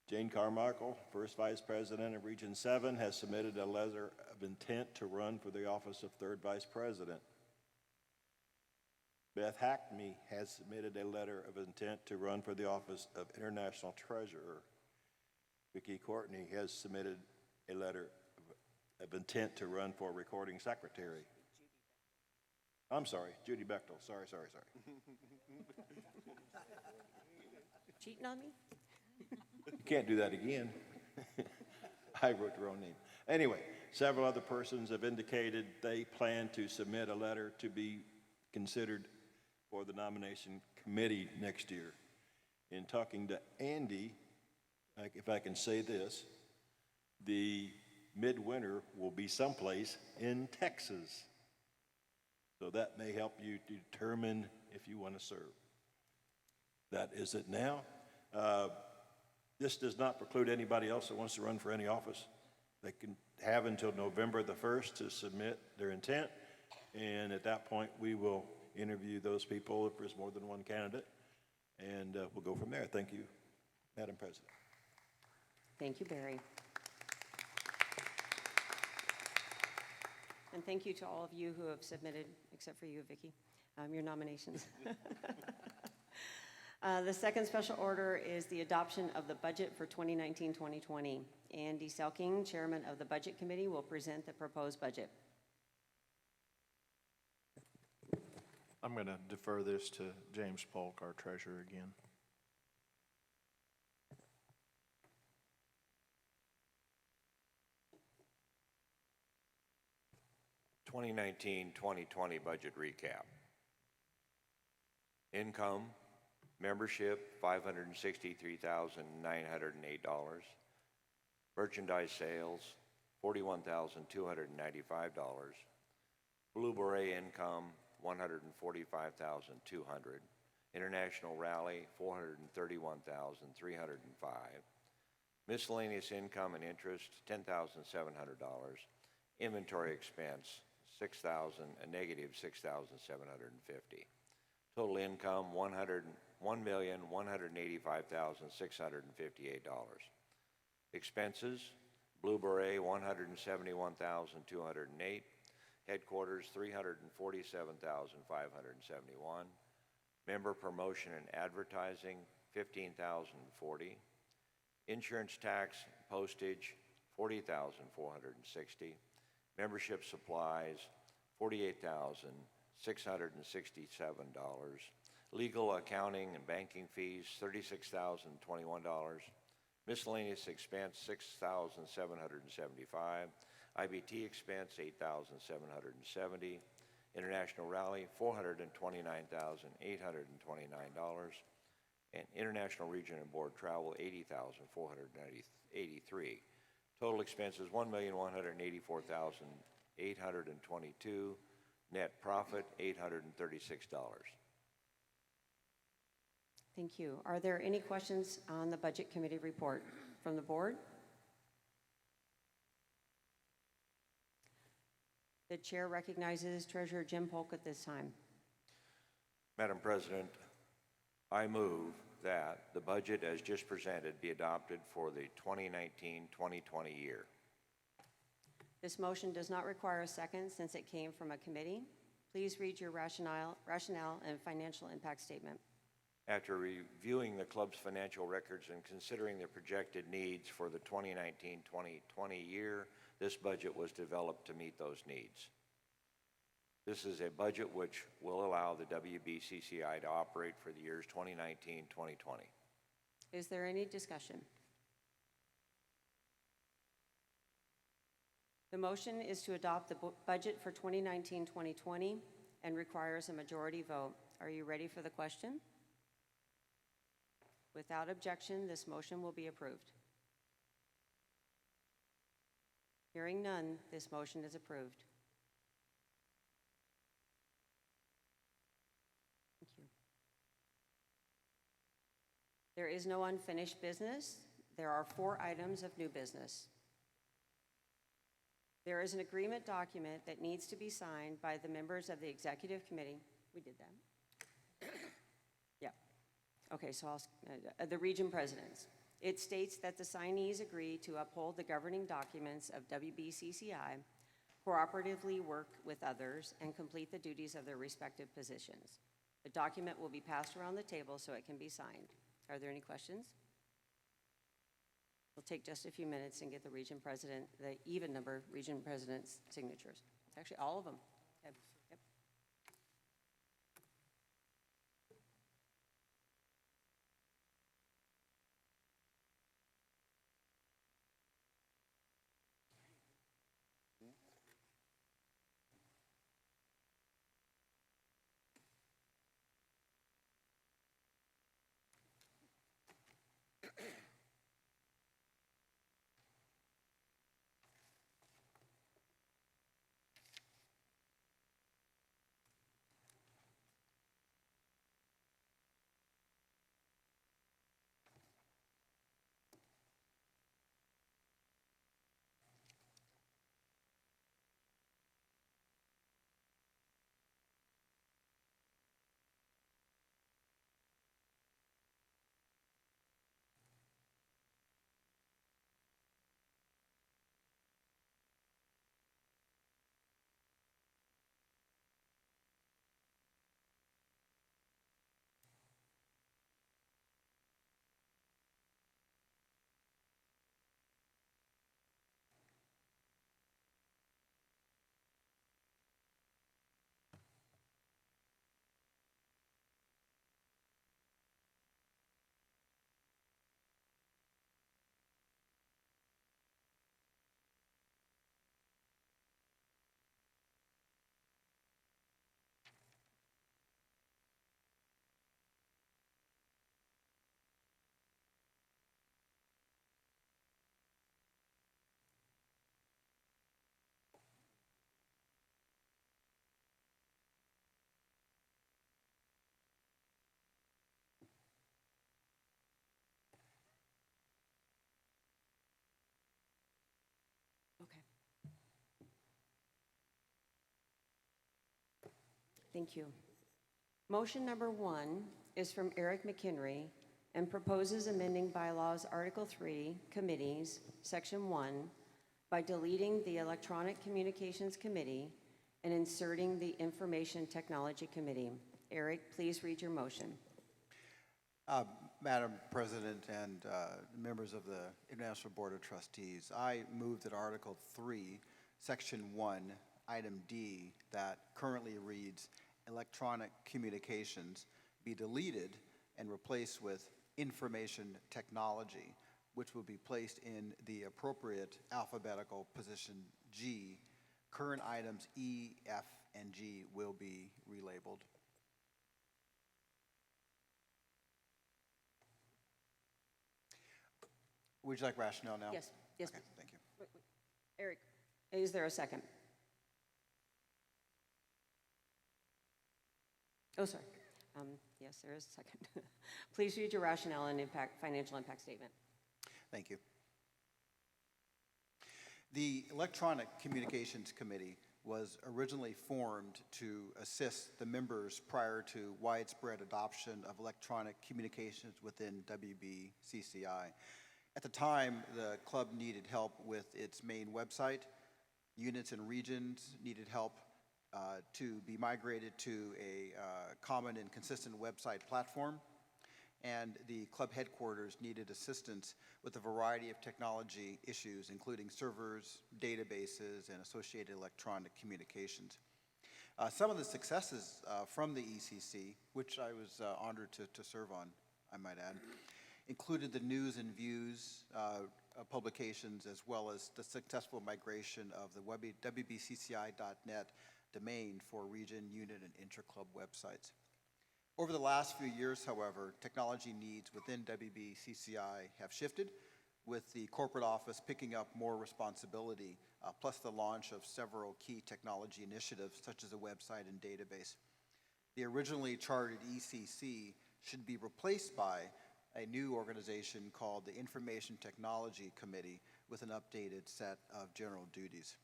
Jane Carmichael, First Vice President of Region 7, has submitted a letter of intent to run for the office of Third Vice President. Beth Hackney has submitted a letter of intent to run for the office of International Treasurer. Vicki Courtney has submitted a letter of intent to run for Recording Secretary. I'm sorry, Judy Bechtel. Sorry. Cheating on me? You can't do that again. I wrote the wrong name. Anyway, several other persons have indicated they plan to submit a letter to be considered for the nomination committee next year. In talking to Andy, if I can say this, the midwinter will be someplace in Texas. So that may help you determine if you want to serve. That is it now. This does not preclude anybody else that wants to run for any office. They can have until November the 1st to submit their intent, and at that point we will interview those people if there's more than one candidate, and we'll go from there. Thank you, Madam President. Thank you, Barry. And thank you to all of you who have submitted, except for you, Vicki, your nominations. The second special order is the adoption of the budget for 2019-2020. Andy Selking, Chairman of the Budget Committee, will present the proposed budget. I'm going to defer this to James Polk, our treasurer, again. (2019-2020) budget recap. Income, membership, $563,908. Merchandise sales, $41,295. Blue Beret income, $145,200. International Rally, $431,305. Miscellaneous income and interest, $10,700. Inventory expense, negative $6,750. Total income, $1,185,658. Expenses, Blue Beret, $171,208. Headquarters, $347,571. Member promotion and advertising, $15,040. Insurance tax, postage, $40,460. Membership supplies, $48,667. Legal, accounting, and banking fees, $36,021. Miscellaneous expense, $6,775. IBT expense, $8,770. International Rally, $429,829. And International Region and Board Travel, $80,483. Total expenses, $1,184,822. Net profit, $836. Thank you. Are there any questions on the Budget Committee report from the board? The chair recognizes Treasurer Jim Polk at this time. Madam President, I move that the budget as just presented be adopted for the 2019-2020 year. This motion does not require a second since it came from a committee. Please read your rationale and financial impact statement. After reviewing the club's financial records and considering the projected needs for the 2019-2020 year, this budget was developed to meet those needs. This is a budget which will allow the WBCCI to operate for the years 2019-2020. Is there any discussion? The motion is to adopt the budget for 2019-2020 and requires a majority vote. Are you ready for the question? Without objection, this motion will be approved. Hearing none, this motion is approved. Thank you. There is no unfinished business. There are 4 items of new business. There is an agreement document that needs to be signed by the members of the executive committee. We did that. Yeah. Okay, so the region presidents. It states that the signees agree to uphold the governing documents of WBCCI, cooperatively work with others, and complete the duties of their respective positions. The document will be passed around the table so it can be signed. Are there any questions? We'll take just a few minutes and get the region president, the even number region president's signatures. Actually, all of them. Yep. Yep. Thank you. Motion number 1 is from Eric McHenry and proposes amending bylaws Article 3, Committees, Section 1, by deleting the Electronic Communications Committee and inserting the Information Technology Committee. Eric, please read your motion. Madam President and members of the International Board of Trustees, I move that Article 3, Section 1, Item D, that currently reads electronic communications, be deleted and replaced with information technology, which will be placed in the appropriate alphabetical position G. Current items E, F, and G will be relabeled. Would you like rationale now? Yes, yes. Okay, thank you. Eric, is there a second? Oh, sorry. Yes, there is a second. Please read your rationale and financial impact statement. Thank you. The Electronic Communications Committee was originally formed to assist the members prior to widespread adoption of electronic communications within WBCCI. At the time, the club needed help with its main website. Units and regions needed help to be migrated to a common and consistent website platform. And the club headquarters needed assistance with a variety of technology issues, including servers, databases, and associated electronic communications. Some of the successes from the ECC, which I was honored to serve on, I might add, included the news and views publications, as well as the successful migration of the WBCCI.net domain for region, unit, and interclub websites. Over the last few years, however, technology needs within WBCCI have shifted, with the corporate office picking up more responsibility, plus the launch of several key technology initiatives, such as a website and database. The originally chartered ECC should be replaced by a new organization called the Information Technology Committee with an updated set of general duties.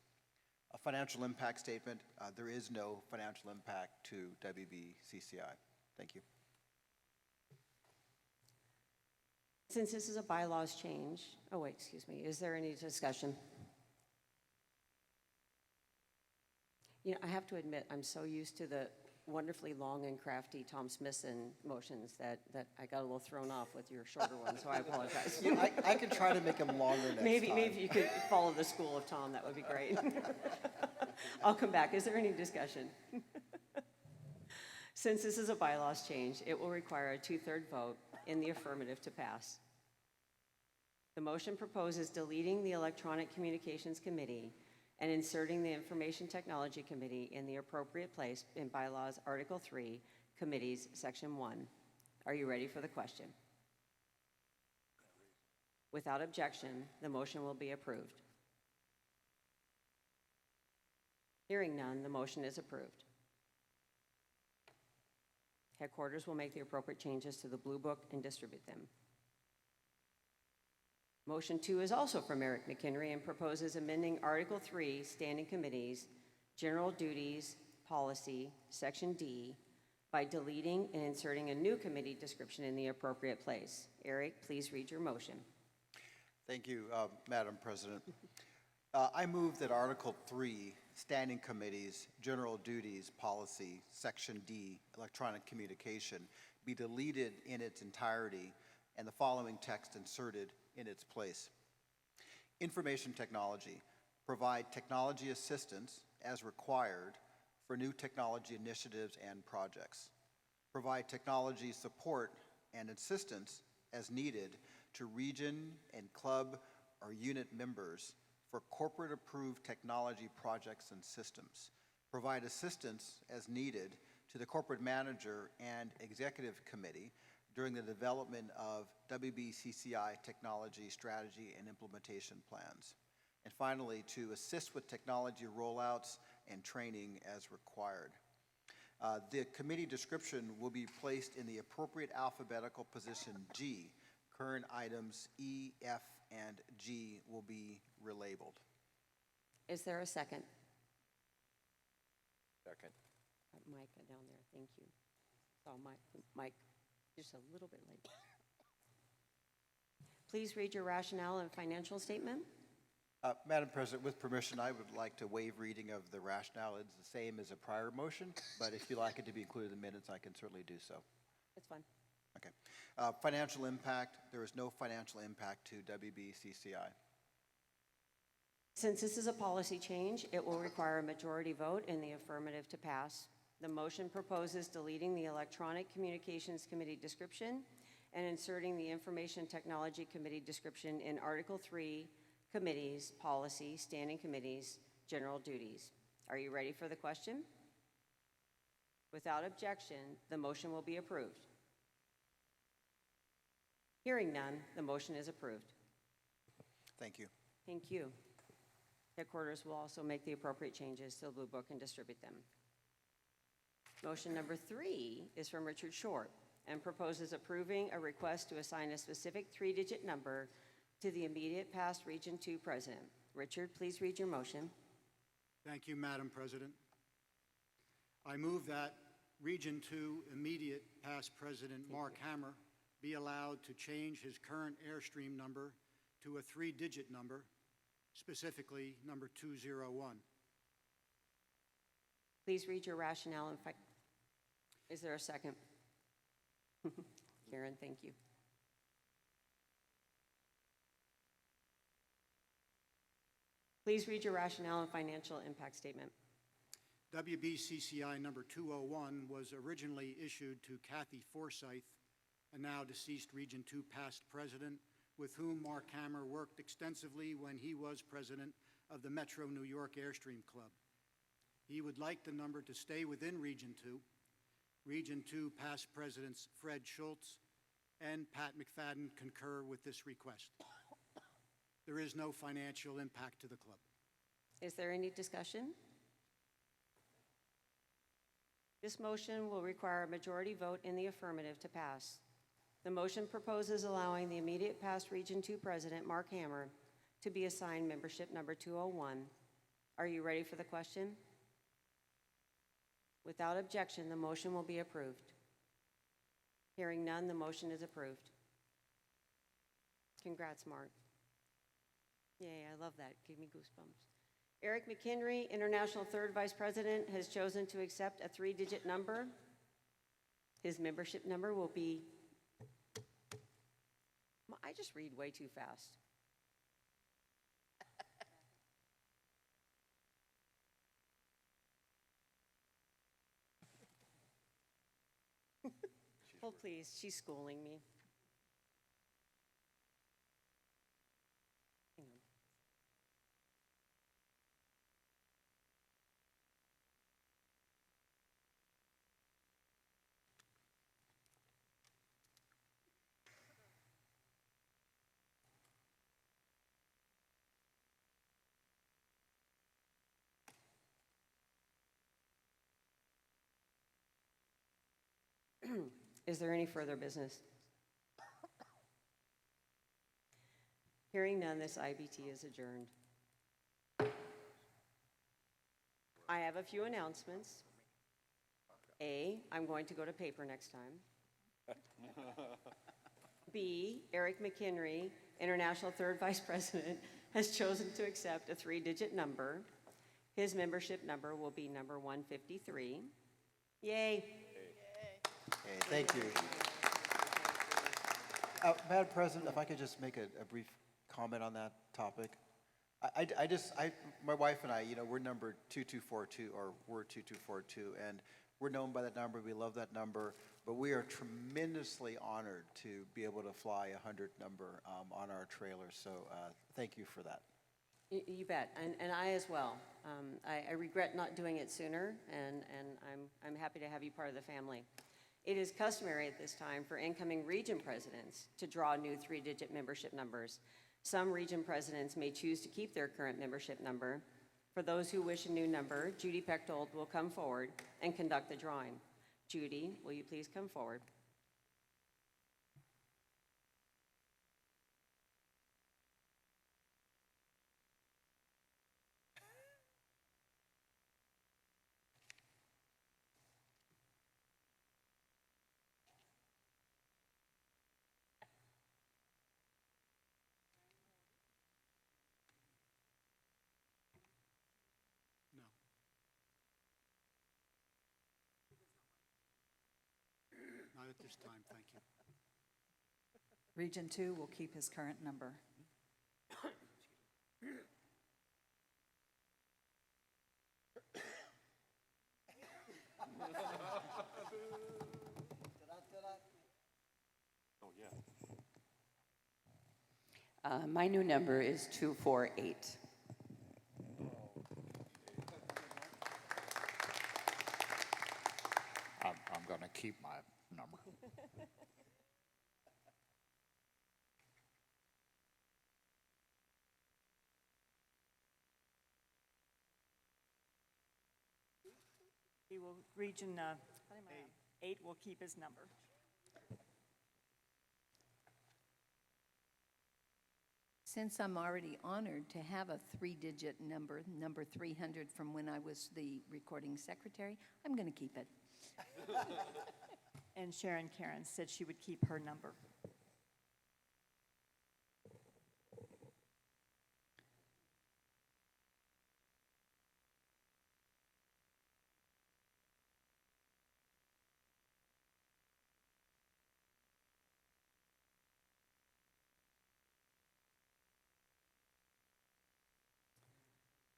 A financial impact statement, there is no financial impact to WBCCI. Thank you. Since this is a bylaws change, oh wait, excuse me, is there any discussion? You know, I have to admit, I'm so used to the wonderfully long and crafty Tom Smithson motions that I got a little thrown off with your shorter one, so I apologize. Yeah, I could try to make them longer next time. Maybe you could follow the school of Tom, that would be great. I'll come back. Is there any discussion? Since this is a bylaws change, it will require a 2/3 vote in the affirmative to pass. The motion proposes deleting the Electronic Communications Committee and inserting the Information Technology Committee in the appropriate place in bylaws Article 3, Committees, Section 1. Are you ready for the question? Without objection, the motion will be approved. Hearing none, the motion is approved. Headquarters will make the appropriate changes to the Blue Book and distribute them. Motion 2 is also from Eric McHenry and proposes amending Article 3, Standing Committees, General Duties, Policy, Section D, by deleting and inserting a new committee description in the appropriate place. Eric, please read your motion. Thank you, Madam President. I move that Article 3, Standing Committees, General Duties, Policy, Section D, Electronic Communication, be deleted in its entirety and the following text inserted in its place. Information technology, provide technology assistance as required for new technology initiatives and projects. Provide technology support and assistance as needed to region and club or unit members for corporate approved technology projects and systems. Provide assistance as needed to the corporate manager and executive committee during the development of WBCCI technology strategy and implementation plans. And finally, to assist with technology rollouts and training as required. The committee description will be placed in the appropriate alphabetical position G. Current items E, F, and G will be relabeled. Is there a second? Second. Micah down there, thank you. Saw Mike just a little bit late. Please read your rationale and financial statement. Madam President, with permission, I would like to waive reading of the rationale. It's the same as a prior motion, but if you'd like it to be included in the minutes, I can certainly do so. It's fine. Okay. Financial impact, there is no financial impact to WBCCI. Since this is a policy change, it will require a majority vote in the affirmative to pass. The motion proposes deleting the Electronic Communications Committee description and inserting the Information Technology Committee description in Article 3, Committees, Policy, Standing Committees, General Duties. Are you ready for the question? Without objection, the motion will be approved. Hearing none, the motion is approved. Thank you. Thank you. Headquarters will also make the appropriate changes to the Blue Book and distribute them. Motion number 3 is from Richard Short and proposes approving a request to assign a specific 3-digit number to the immediate past Region 2 president. Richard, please read your motion. Thank you, Madam President. I move that Region 2 immediate past President Mark Hammer be allowed to change his current Airstream number to a 3-digit number, specifically number 201. Please read your rationale and is there a second? Karen, thank you. Please read your rationale and financial impact statement. WBCCI number 201 was originally issued to Kathy Forsyth, a now deceased Region 2 past president, with whom Mark Hammer worked extensively when he was president of the Metro New York Airstream Club. He would like the number to stay within Region 2. Region 2 past presidents Fred Schultz and Pat McFadden concur with this request. There is no financial impact to the club. Is there any discussion? This motion will require a majority vote in the affirmative to pass. The motion proposes allowing the immediate past Region 2 president, Mark Hammer, to be assigned membership number 201. Are you ready for the question? Without objection, the motion will be approved. Hearing none, the motion is approved. Congrats, Mark. Yay, I love that. Give me goosebumps. Eric McHenry, International Third Vice President, has chosen to accept a 3-digit number. His membership number will be, I just read way too fast. Hold please, she's schooling me. Hang on. Is there any further business? Hearing none, this IBT is adjourned. I have a few announcements. A, I'm going to go to paper next time. B, Eric McHenry, International Third Vice President, has chosen to accept a 3-digit number. His membership number will be number 153. Yay. Okay, thank you. Madam President, if I could just make a brief comment on that topic. My wife and I, we're number 2242, or we're 2242, and we're known by that number. We love that number, but we are tremendously honored to be able to fly a 100 number on our trailer. So thank you for that. You bet, and I as well. I regret not doing it sooner, and I'm happy to have you part of the family. It is customary at this time for incoming region presidents to draw new 3-digit membership numbers. Some region presidents may choose to keep their current membership number. For those who wish a new number, Judy Pechtold will come forward and conduct the drawing. Judy, will you please come forward? at this time, thank you. Region 2 will keep his current number. Oh, yeah. My new number is 248. I'm going to keep my number. He will, Region 8 will keep his number. Since I'm already honored to have a three-digit number, number 300 from when I was the recording secretary, I'm going to keep it. And Sharon Karen said she would keep her number.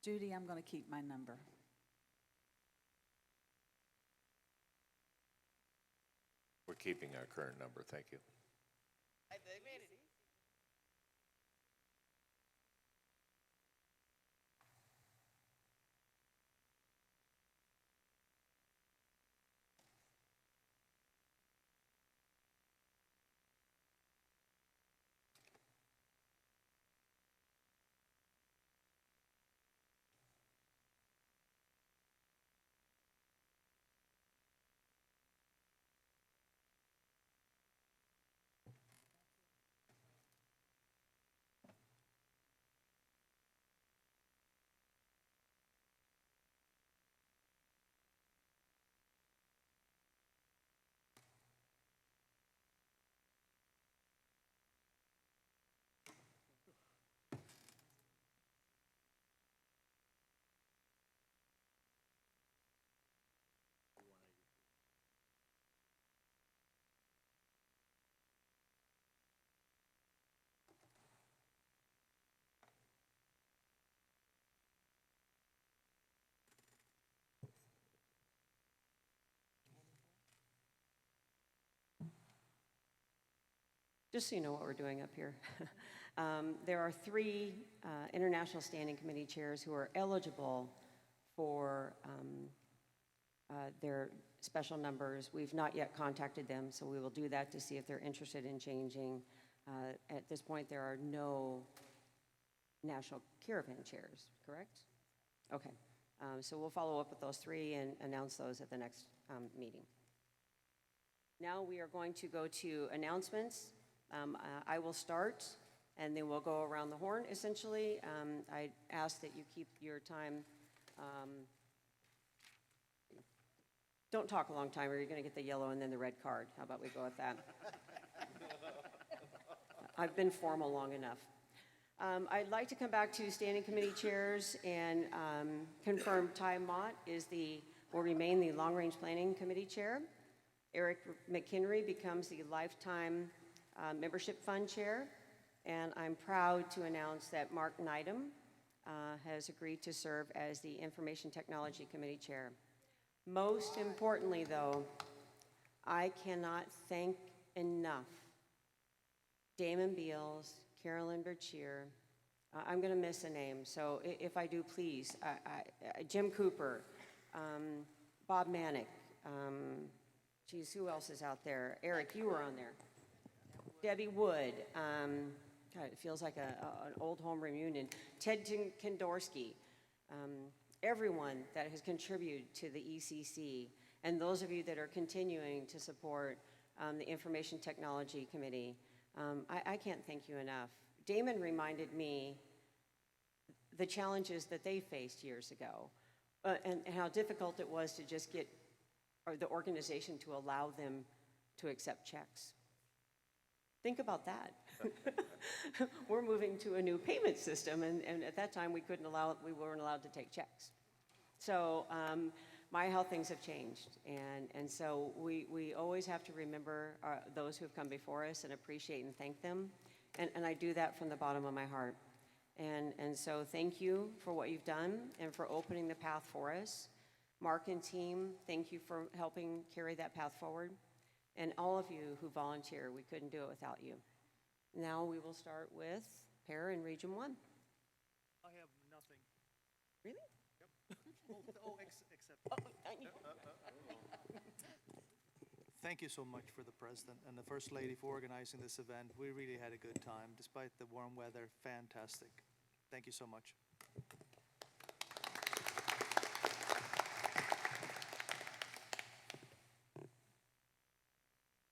Judy, I'm going to keep my number. We're keeping our current number, thank you. They made it easy. Just so you know what we're doing up here. There are 3 International Standing Committee chairs who are eligible for their special numbers. We've not yet contacted them, so we will do that to see if they're interested in changing. At this point, there are no National Caravan chairs, correct? Okay. So we'll follow up with those 3 and announce those at the next meeting. Now we are going to go to announcements. I will start, and then we'll go around the horn, essentially. I ask that you keep your time. Don't talk a long time, or you're going to get the yellow and then the red card. How about we go with that? I've been formal long enough. I'd like to come back to standing committee chairs and confirm Ty Mott will remain the long-range planning committee chair. Eric McHenry becomes the lifetime membership fund chair, and I'm proud to announce that Mark Neidem has agreed to serve as the information technology committee chair. Most importantly, though, I cannot thank enough Damon Beals, Carolyn Berchier. I'm going to miss a name, so if I do, please. Jim Cooper, Bob Manick. Geez, who else is out there? Eric, you were on there. Debbie Wood. God, it feels like an old home reunion. Ted Kendorski. Everyone that has contributed to the ECC, and those of you that are continuing to support the Information Technology Committee. I can't thank you enough. Damon reminded me the challenges that they faced years ago, and how difficult it was to just get the organization to allow them to accept checks. Think about that. We're moving to a new payment system, and at that time we weren't allowed to take checks. So my how things have changed. And so we always have to remember those who have come before us and appreciate and thank them. And I do that from the bottom of my heart. And so thank you for what you've done and for opening the path for us. Mark and team, thank you for helping carry that path forward. And all of you who volunteer, we couldn't do it without you. Now we will start with Pear in Region 1. I have nothing. Really? Except. Thank you so much for the President and the First Lady for organizing this event. We really had a good time, despite the warm weather. Fantastic. Thank you so much.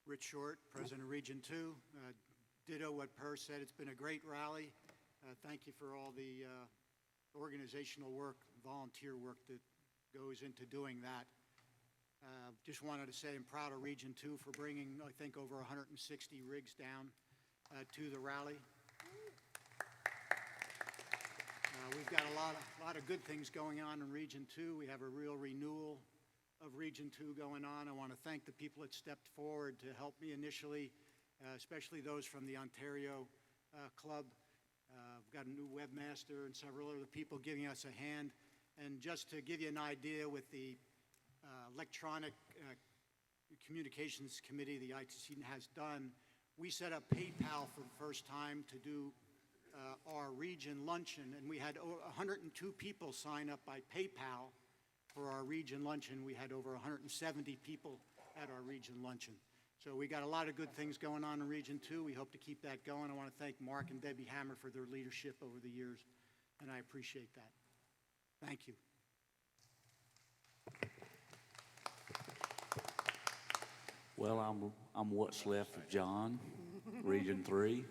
Rich Short, President of Region 2. Ditto what Per said. It's been a great rally. Thank you for all the organizational work, volunteer work that goes into doing that. Just wanted to say I'm proud of Region 2 for bringing, I think, over 160 rigs down to the rally. We've got a lot of good things going on in Region 2. We have a real renewal of Region 2 going on. I want to thank the people that stepped forward to help me initially, especially those from the Ontario Club. We've got a new webmaster and several other people giving us a hand. And just to give you an idea, with the Electronic Communications Committee the ITC has done, we set up PayPal for the first time to do our region luncheon, and we had 102 people sign up by PayPal for our region luncheon. We had over 170 people at our region luncheon. So we got a lot of good things going on in Region 2. We hope to keep that going. I want to thank Mark and Debbie Hammer for their leadership over the years, and I appreciate that. Thank you. Well, I'm what's left of John, Region 3.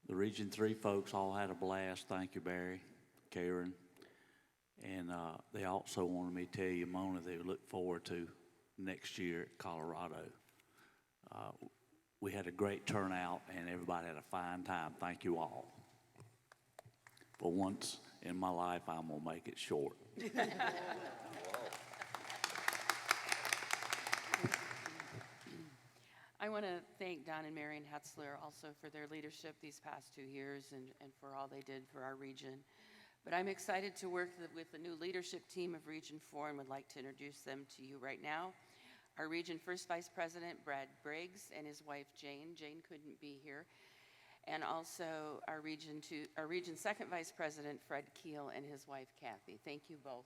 The Region 3 folks all had a blast. Thank you, Barry, Karen. And they also wanted me to tell you, Mona, they look forward to next year at Colorado. We had a great turnout, and everybody had a fine time. Thank you all. For once in my life, I'm going to make it short. I want to thank Don and Marion Hetzler also for their leadership these past 2 years and for all they did for our region. But I'm excited to work with the new leadership team of Region 4 and would like to introduce them to you right now. Our Region First Vice President, Brad Briggs, and his wife, Jane. Jane couldn't be here. And also our Region Second Vice President, Fred Keel, and his wife, Kathy. Thank you both.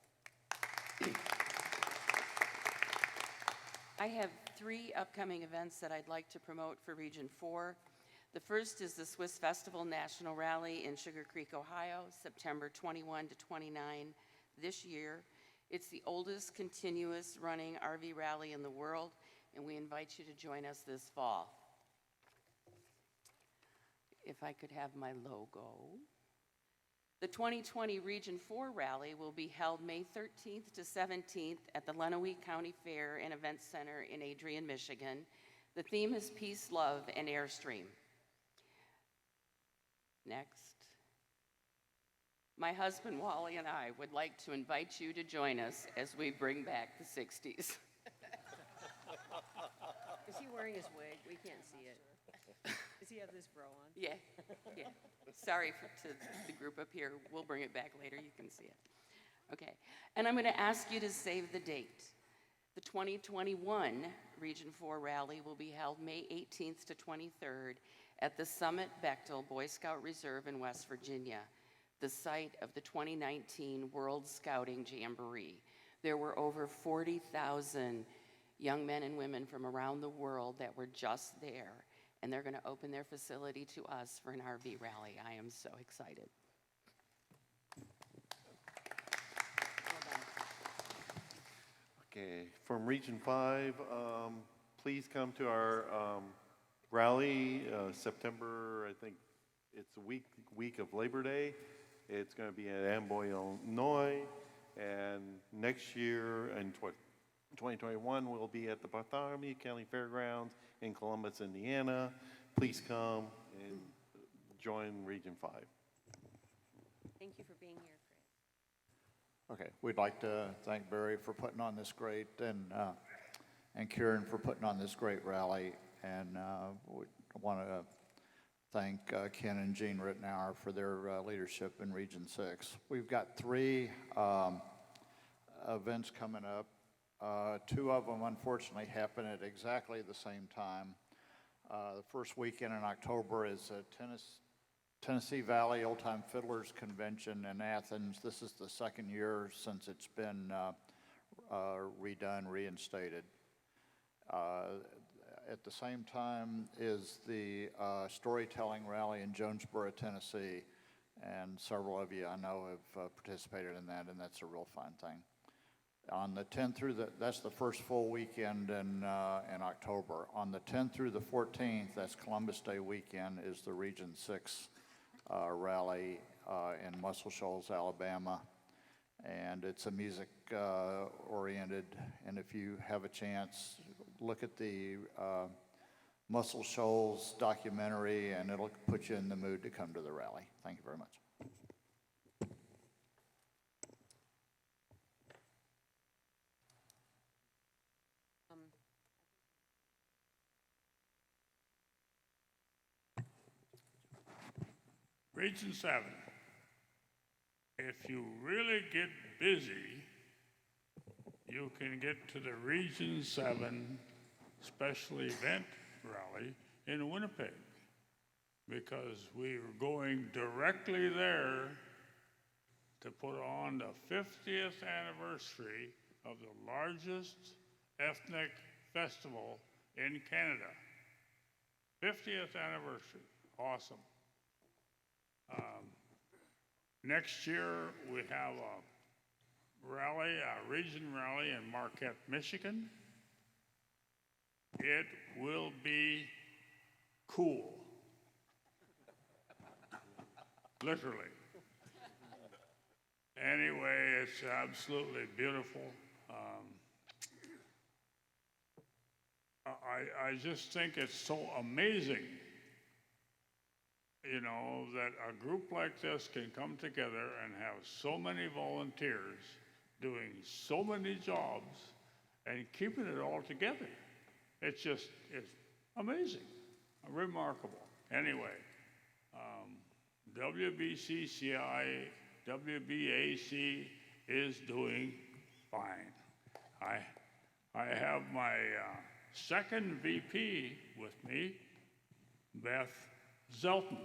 I have 3 upcoming events that I'd like to promote for Region 4. The first is the Swiss Festival National Rally in Sugar Creek, Ohio, September 21 to 29 this year. It's the oldest continuous running RV rally in the world, and we invite you to join us this fall. If I could have my logo. The 2020 Region 4 rally will be held May 13th to 17th at the Lenawee County Fair and Event Center in Adrian, Michigan. The theme is Peace, Love, and Airstream. Next. My husband Wally and I would like to invite you to join us as we bring back the 60s. Is he wearing his wig? We can't see it. Does he have this bro on? Yeah, yeah. Sorry to the group up here. We'll bring it back later. You can see it. Okay. And I'm going to ask you to save the date. The 2021 Region 4 rally will be held May 18th to 23rd at the Summit Bechtel Boy Scout Reserve in West Virginia, the site of the 2019 World Scouting Jamboree. There were over 40,000 young men and women from around the world that were just there, and they're going to open their facility to us for an RV rally. I am so excited. Okay, from Region 5, please come to our rally September, I think it's the week of Labor Day. It's going to be at Amboy, Illinois, and next year in 2021 we'll be at the Bartholomew County Fairgrounds in Columbus, Indiana. Please come and join Region 5. Thank you for being here, Okay, we'd like to thank Barry for putting on this great, and Kieran for putting on this great rally. And we want to thank Ken and Jean Rittenauer for their leadership in Region 6. We've got 3 events coming up. 2 of them unfortunately happen at exactly the same time. The first weekend in October is a Tennessee Valley Old Time Fiddlers Convention in Athens. This is the 2nd year since it's been redone, reinstated. At the same time is the storytelling rally in Jonesboro, Tennessee, and several of you I know have participated in that, and that's a real fun thing. On the 10th through that's the first full weekend in October. On the 10th through the 14th, that's Columbus Day weekend, is the Region 6 rally in Muscle Shoals, Alabama. And it's a music oriented, and if you have a chance, look at the Muscle Shoals documentary, and it'll put you in the mood to come to the rally. Thank you very much. Region 7. If you really get busy, you can get to the Region 7 special event rally in Winnipeg, because we are going directly there to put on the 50th anniversary of the largest ethnic festival in Canada. 50th anniversary. Awesome. Next year, we have a rally, a region rally in Marquette, Michigan. It will be cool. Literally. Anyway, it's absolutely beautiful. I just think it's so amazing, you know, that a group like this can come together and have so many volunteers doing so many jobs and keeping it all together. It's amazing, remarkable. Anyway, WBCCI, WBAC is doing fine. I have my second VP with me, Beth Zelton.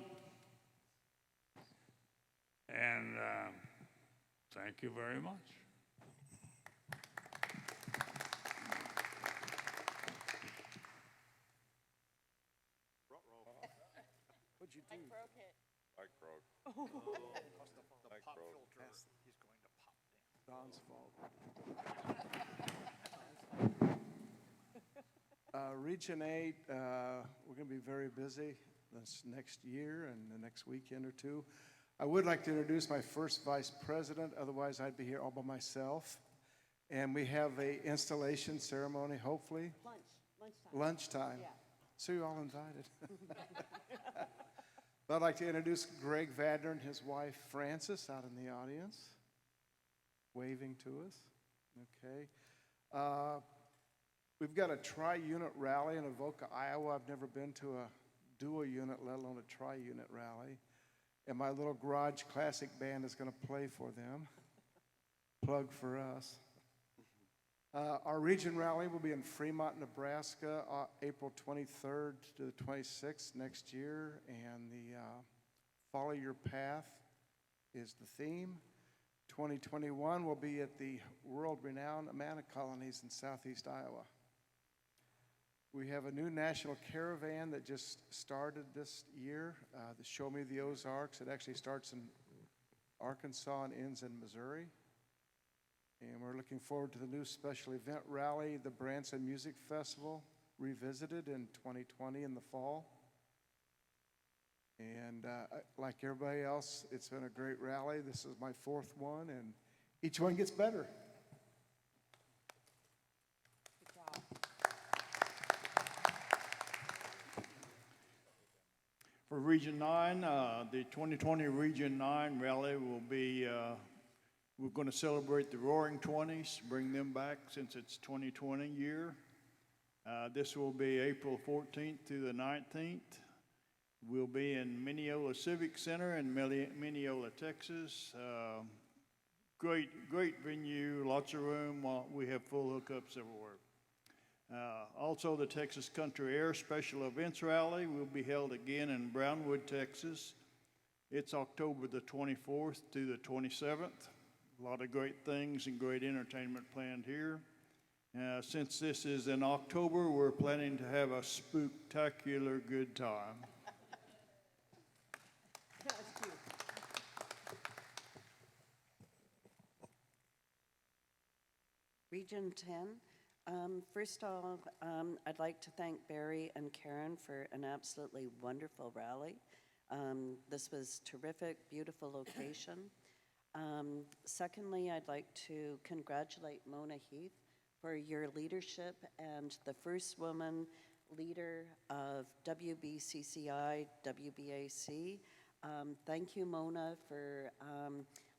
And thank you very much. What'd you do? I broke it. Mike broke. The pop filter. He's going to pop down. Don's fault. Region 8, we're going to be very busy this next year and the next weekend or two. I would like to introduce my first vice president, otherwise I'd be here all by myself. And we have a installation ceremony, hopefully. Lunchtime. Yeah. So you're all invited. But I'd like to introduce Greg Vadner and his wife Frances out in the audience, waving to us. Okay. We've got a tri-unit rally in Avoca, Iowa. I've never been to a dual unit, let alone a tri-unit rally. And my little garage classic band is going to play for them. Plug for us. Our region rally will be in Fremont, Nebraska, April 23rd to the 26th next year. And the Follow Your Path is the theme. 2021 will be at the world-renowned Amana Colonies in southeast Iowa. We have a new national caravan that just started this year, the Show Me the Ozarks. It actually starts in Arkansas and ends in Missouri. And we're looking forward to the new special event rally, the Branson Music Festival, revisited in 2020 in the fall. And like everybody else, it's been a great rally. This is my 4th one, and each one gets better. For Region 9, the 2020 Region 9 rally will be We're going to celebrate the Roaring Twenties, bring them back since it's 2020 year. This will be April 14th through the 19th. We'll be in Mineola Civic Center in Mineola, Texas. Great venue, lots of room. We have full hookups everywhere. Also, the Texas Country Air Special Events Rally will be held again in Brownwood, Texas. It's October the 24th to the 27th. A lot of great things and great entertainment planned here. Since this is in October, we're planning to have a spooktacular good time. Region 10. First off, I'd like to thank Barry and Karen for an absolutely wonderful rally. This was terrific, beautiful location. Secondly, I'd like to congratulate Mona Heath for your leadership and the first woman leader of WBCCI, WBAC. Thank you, Mona, for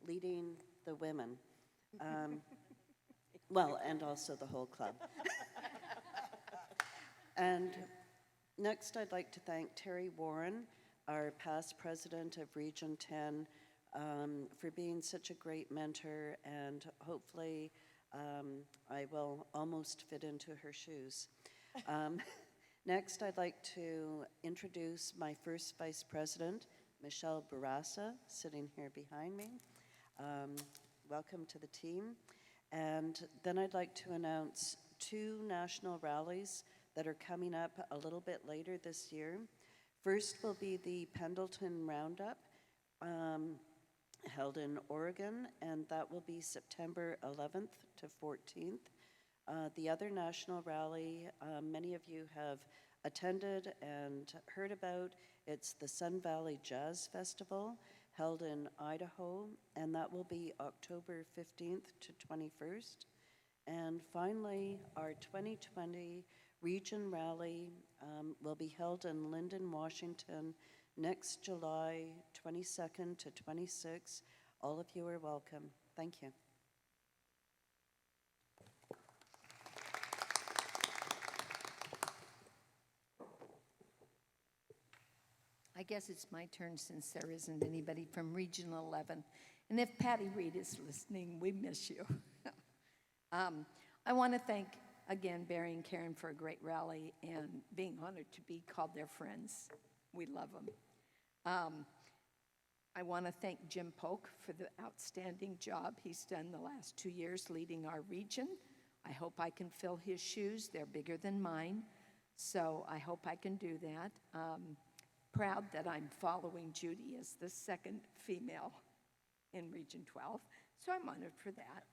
leading the women. Well, and also the whole club. And next, I'd like to thank Terry Warren, our past president of Region 10, for being such a great mentor, and hopefully I will almost fit into her shoes. Next, I'd like to introduce my first vice president, Michelle Barassa, sitting here behind me. Welcome to the team. And then I'd like to announce 2 national rallies that are coming up a little bit later this year. First will be the Pendleton Roundup, held in Oregon, and that will be September 11th to 14th. The other national rally, many of you have attended and heard about. It's the Sun Valley Jazz Festival, held in Idaho, and that will be October 15th to 21st. And finally, our 2020 Region Rally will be held in Linden, Washington, next July 22nd to 26th. All of you are welcome. Thank you. I guess it's my turn since there isn't anybody from Region 11. And if Patty Reed is listening, we miss you. I want to thank, again, Barry and Karen for a great rally and being honored to be called their friends. We love them. I want to thank Jim Polk for the outstanding job he's done the last 2 years leading our region. I hope I can fill his shoes. They're bigger than mine, so I hope I can do that. Proud that I'm following Judy as the second female in Region 12, so I'm honored for that.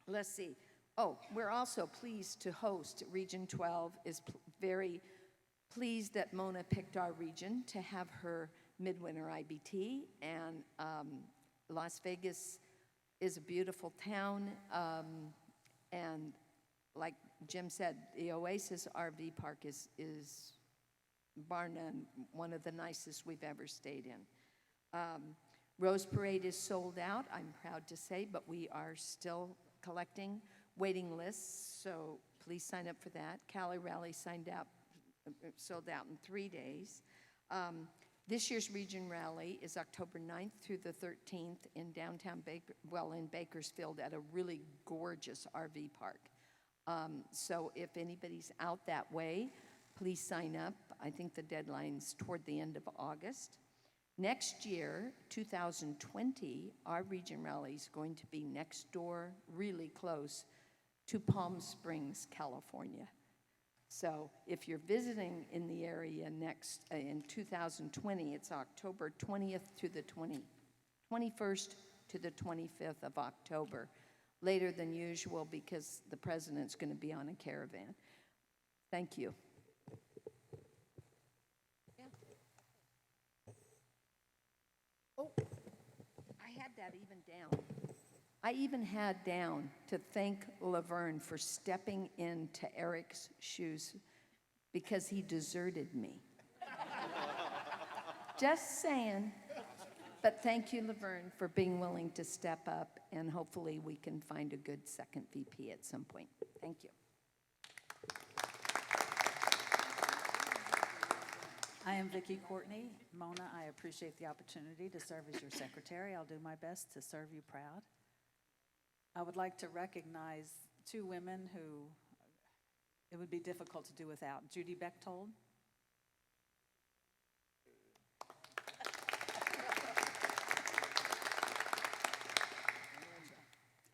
Let's see. Oh, we're also pleased to host. Region 12 is very pleased that Mona picked our region to have her midwinter IBT, and Las Vegas is a beautiful town, and like Jim said, the Oasis RV Park is bar none one of the nicest we've ever stayed in. Rose Parade is sold out, I'm proud to say, but we are still collecting waiting lists, so please sign up for that. Cali Rally sold out in 3 days. This year's Region Rally is October 9th through the 13th in downtown in Bakersfield at a really gorgeous RV park. So if anybody's out that way, please sign up. I think the deadline's toward the end of August. Next year, 2020, our region rally is going to be next door, really close to Palm Springs, California. So if you're visiting in the area in 2020, it's October 20th to the 21st to the 25th of October. Later than usual because the president's going to be on a caravan. Thank you. Yeah. Oh, I had that even down. I even had down to thank Laverne for stepping into Eric's shoes because he deserted me. Just saying. But thank you, Laverne, for being willing to step up, and hopefully we can find a good second VP at some point. Thank you. I am Vicki Courtney. Mona, I appreciate the opportunity to serve as your secretary. I'll do my best to serve you proud. I would like to recognize two women who it would be difficult to do without. Judy Bechtold.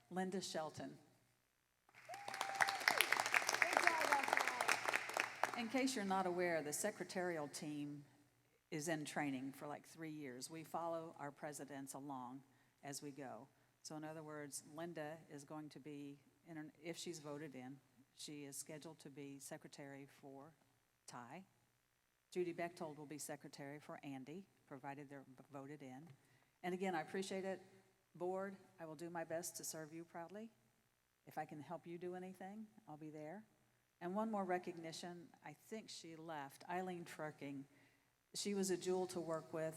Linda Shelton. In case you're not aware, the secretarial team is in training for like 3 years. We follow our presidents along as we go. So in other words, Linda is going to be, if she's voted in, she is scheduled to be secretary for Ty. Judy Bechtold will be secretary for Andy, provided they're voted in. And again, I appreciate it. Board, I will do my best to serve you proudly. If I can help you do anything, I'll be there. And one more recognition, I think she left, Eileen Trucking. She was a jewel to work with.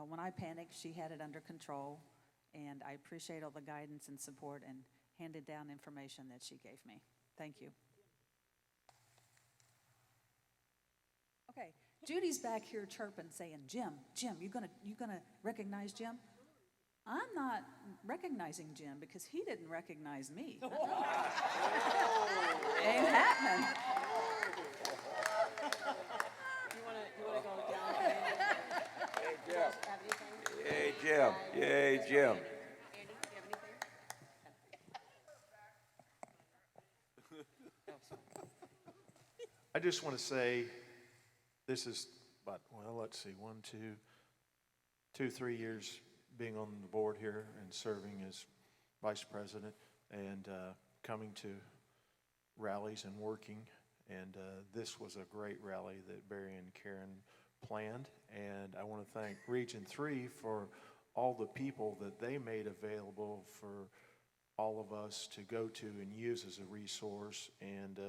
When I panicked, she had it under control, and I appreciate all the guidance and support and handed down information that she gave me. Thank you. Okay, Judy's back here chirping, saying, Jim, you gonna recognize Jim? I'm not recognizing Jim because he didn't recognize me. Ain't happening. You want to go down? Hey, Jim. Have anything? Yay, Jim. Yay, Jim. Andy, do you have anything? I just want to say, this is about, well, let's see, 3 years being on the board here and serving as vice president and coming to rallies and working. And this was a great rally that Barry and Karen planned. And I want to thank Region 3 for all the people that they made available for all of us to go to and use as a resource. And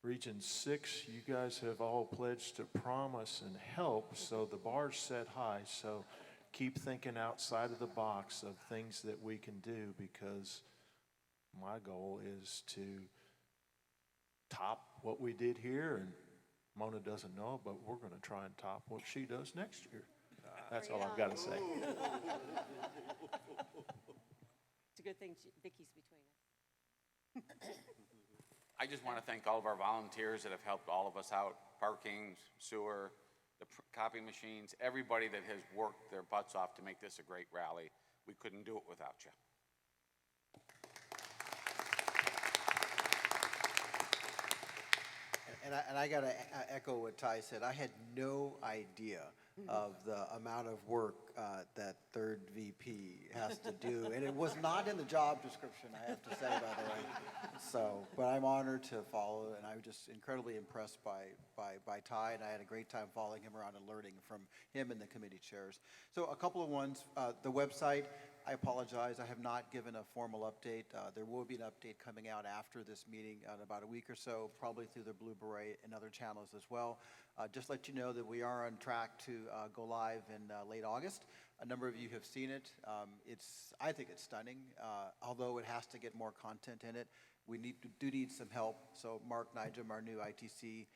Region 6, you guys have all pledged to promise and help, so the bar's set high. So keep thinking outside of the box of things that we can do, because my goal is to top what we did here, and Mona doesn't know, but we're going to try and top what she does next year. That's all I've got to say. It's a good thing Vicky's between us. I just want to thank all of our volunteers that have helped all of us out, parking, sewer, the copy machines, everybody that has worked their butts off to make this a great rally. We couldn't do it without you. And I got to echo what Ty said. I had no idea of the amount of work that third VP has to do. And it was not in the job description, I have to say, by the way. So, but I'm honored to follow, and I was just incredibly impressed by Ty, and I had a great time following him around and learning from him and the committee chairs. So a couple of ones, the website, I apologize, I have not given a formal update. There will be an update coming out after this meeting in about a week or so, probably through the Blue Beret and other channels as well. Just let you know that we are on track to go live in late August. A number of you have seen it. I think it's stunning, although it has to get more content in it. We do need some help. So Mark Nigem, our new ITC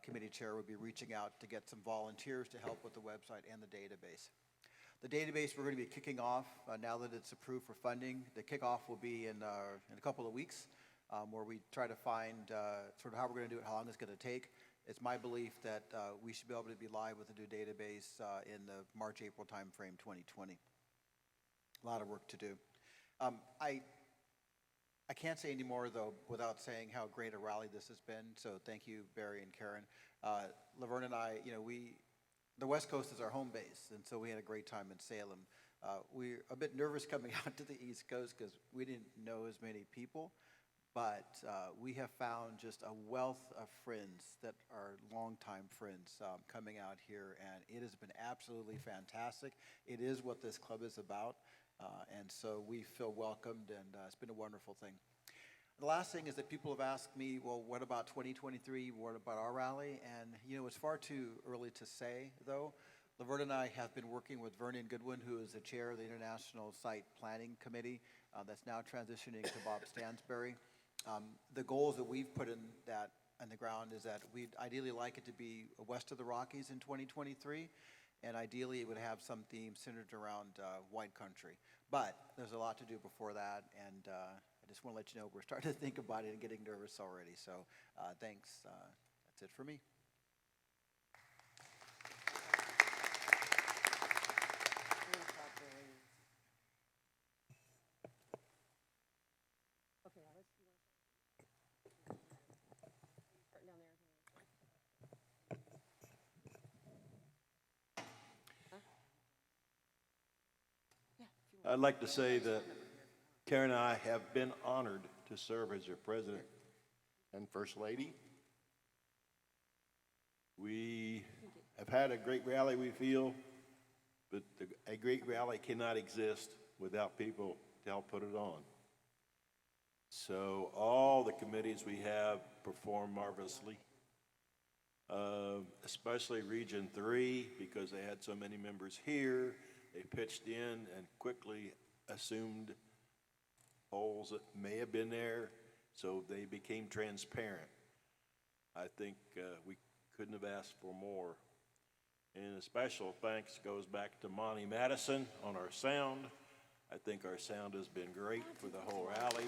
committee chair, will be reaching out to get some volunteers to help with the website and the database. The database we're going to be kicking off now that it's approved for funding. The kickoff will be in a couple of weeks, where we try to find sort of how we're going to do it, how long it's going to take. It's my belief that we should be able to be live with the new database in the March-April timeframe 2020. A lot of work to do. I can't say any more, though, without saying how great a rally this has been. So thank you, Barry and Karen. Laverne and I, the West Coast is our home base, and so we had a great time in Salem. We're a bit nervous coming out to the East Coast because we didn't know as many people, but we have found just a wealth of friends that are longtime friends coming out here, and it has been absolutely fantastic. It is what this club is about, and so we feel welcomed, and it's been a wonderful thing. The last thing is that people have asked me, well, what about 2023? What about our rally? And, it's far too early to say, though. Laverne and I have been working with Vernon Goodwin, who is the chair of the International Site Planning Committee that's now transitioning to Bob Stansberry. The goals that we've put in that on the ground is that we'd ideally like it to be west of the Rockies in 2023, and ideally it would have some themes centered around wine country. But there's a lot to do before that, and I just want to let you know we're starting to think about it and getting nervous already. So thanks. That's it for me. I'd like to say that Karen and I have been honored to serve as your president and first lady. We have had a great rally, we feel, but a great rally cannot exist without people to help put it on. So all the committees we have perform marvelously, especially Region 3, because they had so many members here. They pitched in and quickly assumed holes that may have been there, so they became transparent. I think we couldn't have asked for more. And a special thanks goes back to Monty Madison on our sound. I think our sound has been great for the whole rally.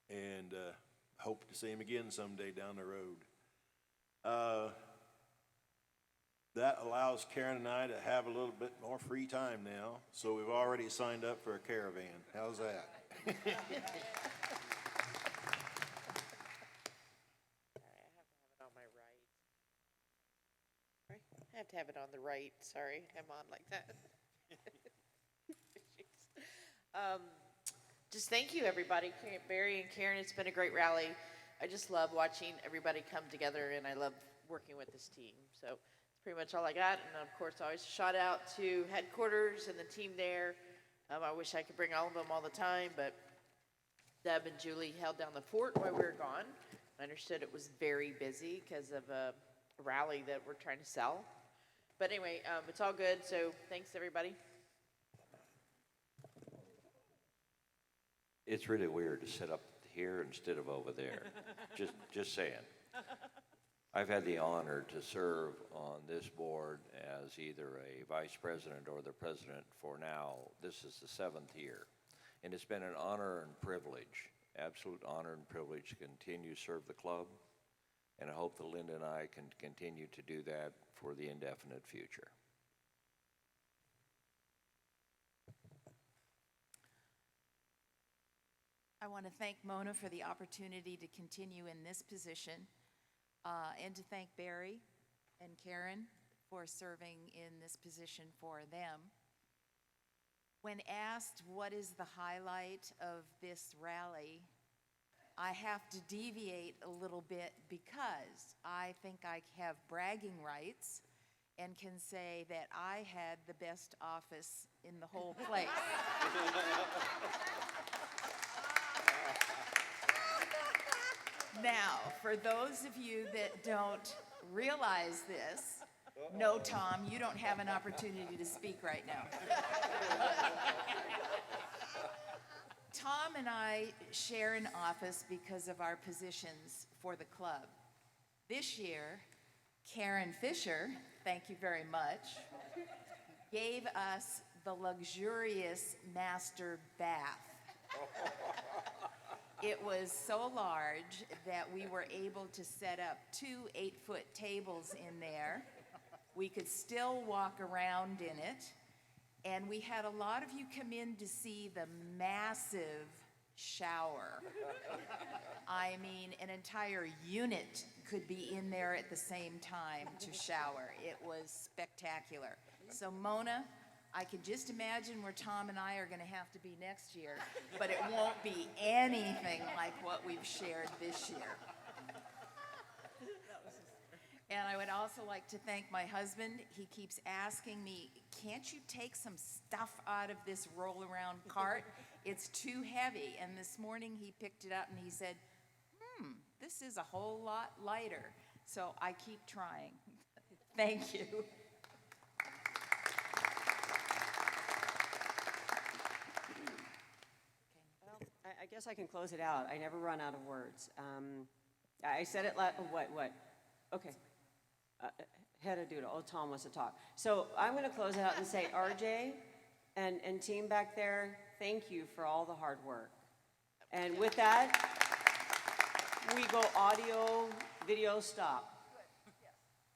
And hope to see him again someday down the road. That allows Karen and I to have a little bit more free time now, so we've already signed up for a caravan. How's that? I have to have it on the right. Sorry, I'm on like that. Just thank you, everybody. Barry and Karen, it's been a great rally. I just love watching everybody come together, and I love working with this team. So that's pretty much all I got. And of course, always shout out to headquarters and the team there. I wish I could bring all of them all the time, but Deb and Julie held down the fort while we were gone. I understood it was very busy because of a rally that we're trying to sell. But anyway, it's all good, so thanks, everybody. It's really weird to sit up here instead of over there. Just saying. I've had the honor to serve on this board as either a vice president or the president for now. This is the 7th year. And it's been an honor and privilege, absolute honor and privilege to continue to serve the club. And I hope that Linda and I can continue to do that for the indefinite future. I want to thank Mona for the opportunity to continue in this position, and to thank Barry and Karen for serving in this position for them. When asked what is the highlight of this rally, I have to deviate a little bit because I think I have bragging rights and can say that I had the best office in the whole place. Now, for those of you that don't realize this, no, Tom, you don't have an opportunity to speak right now. Tom and I share an office because of our positions for the club. This year, Karen Fisher, thank you very much, gave us the luxurious master bath. It was so large that we were able to set up 2 8-foot tables in there. We could still walk around in it. And we had a lot of you come in to see the massive shower. I mean, an entire unit could be in there at the same time to shower. It was spectacular. So Mona, I can just imagine where Tom and I are going to have to be next year, but it won't be anything like what we've shared this year. And I would also like to thank my husband. He keeps asking me, can't you take some stuff out of this roll-around cart? It's too heavy. And this morning he picked it up and he said, this is a whole lot lighter. So I keep trying. Thank you. Well, I guess I can close it out. I never run out of words. I said it, what? Okay. Head of doodle. Oh, Tom wants to talk. So I'm going to close it out and say, RJ and team back there, thank you for all the hard work. And with that, we go audio, video, stop.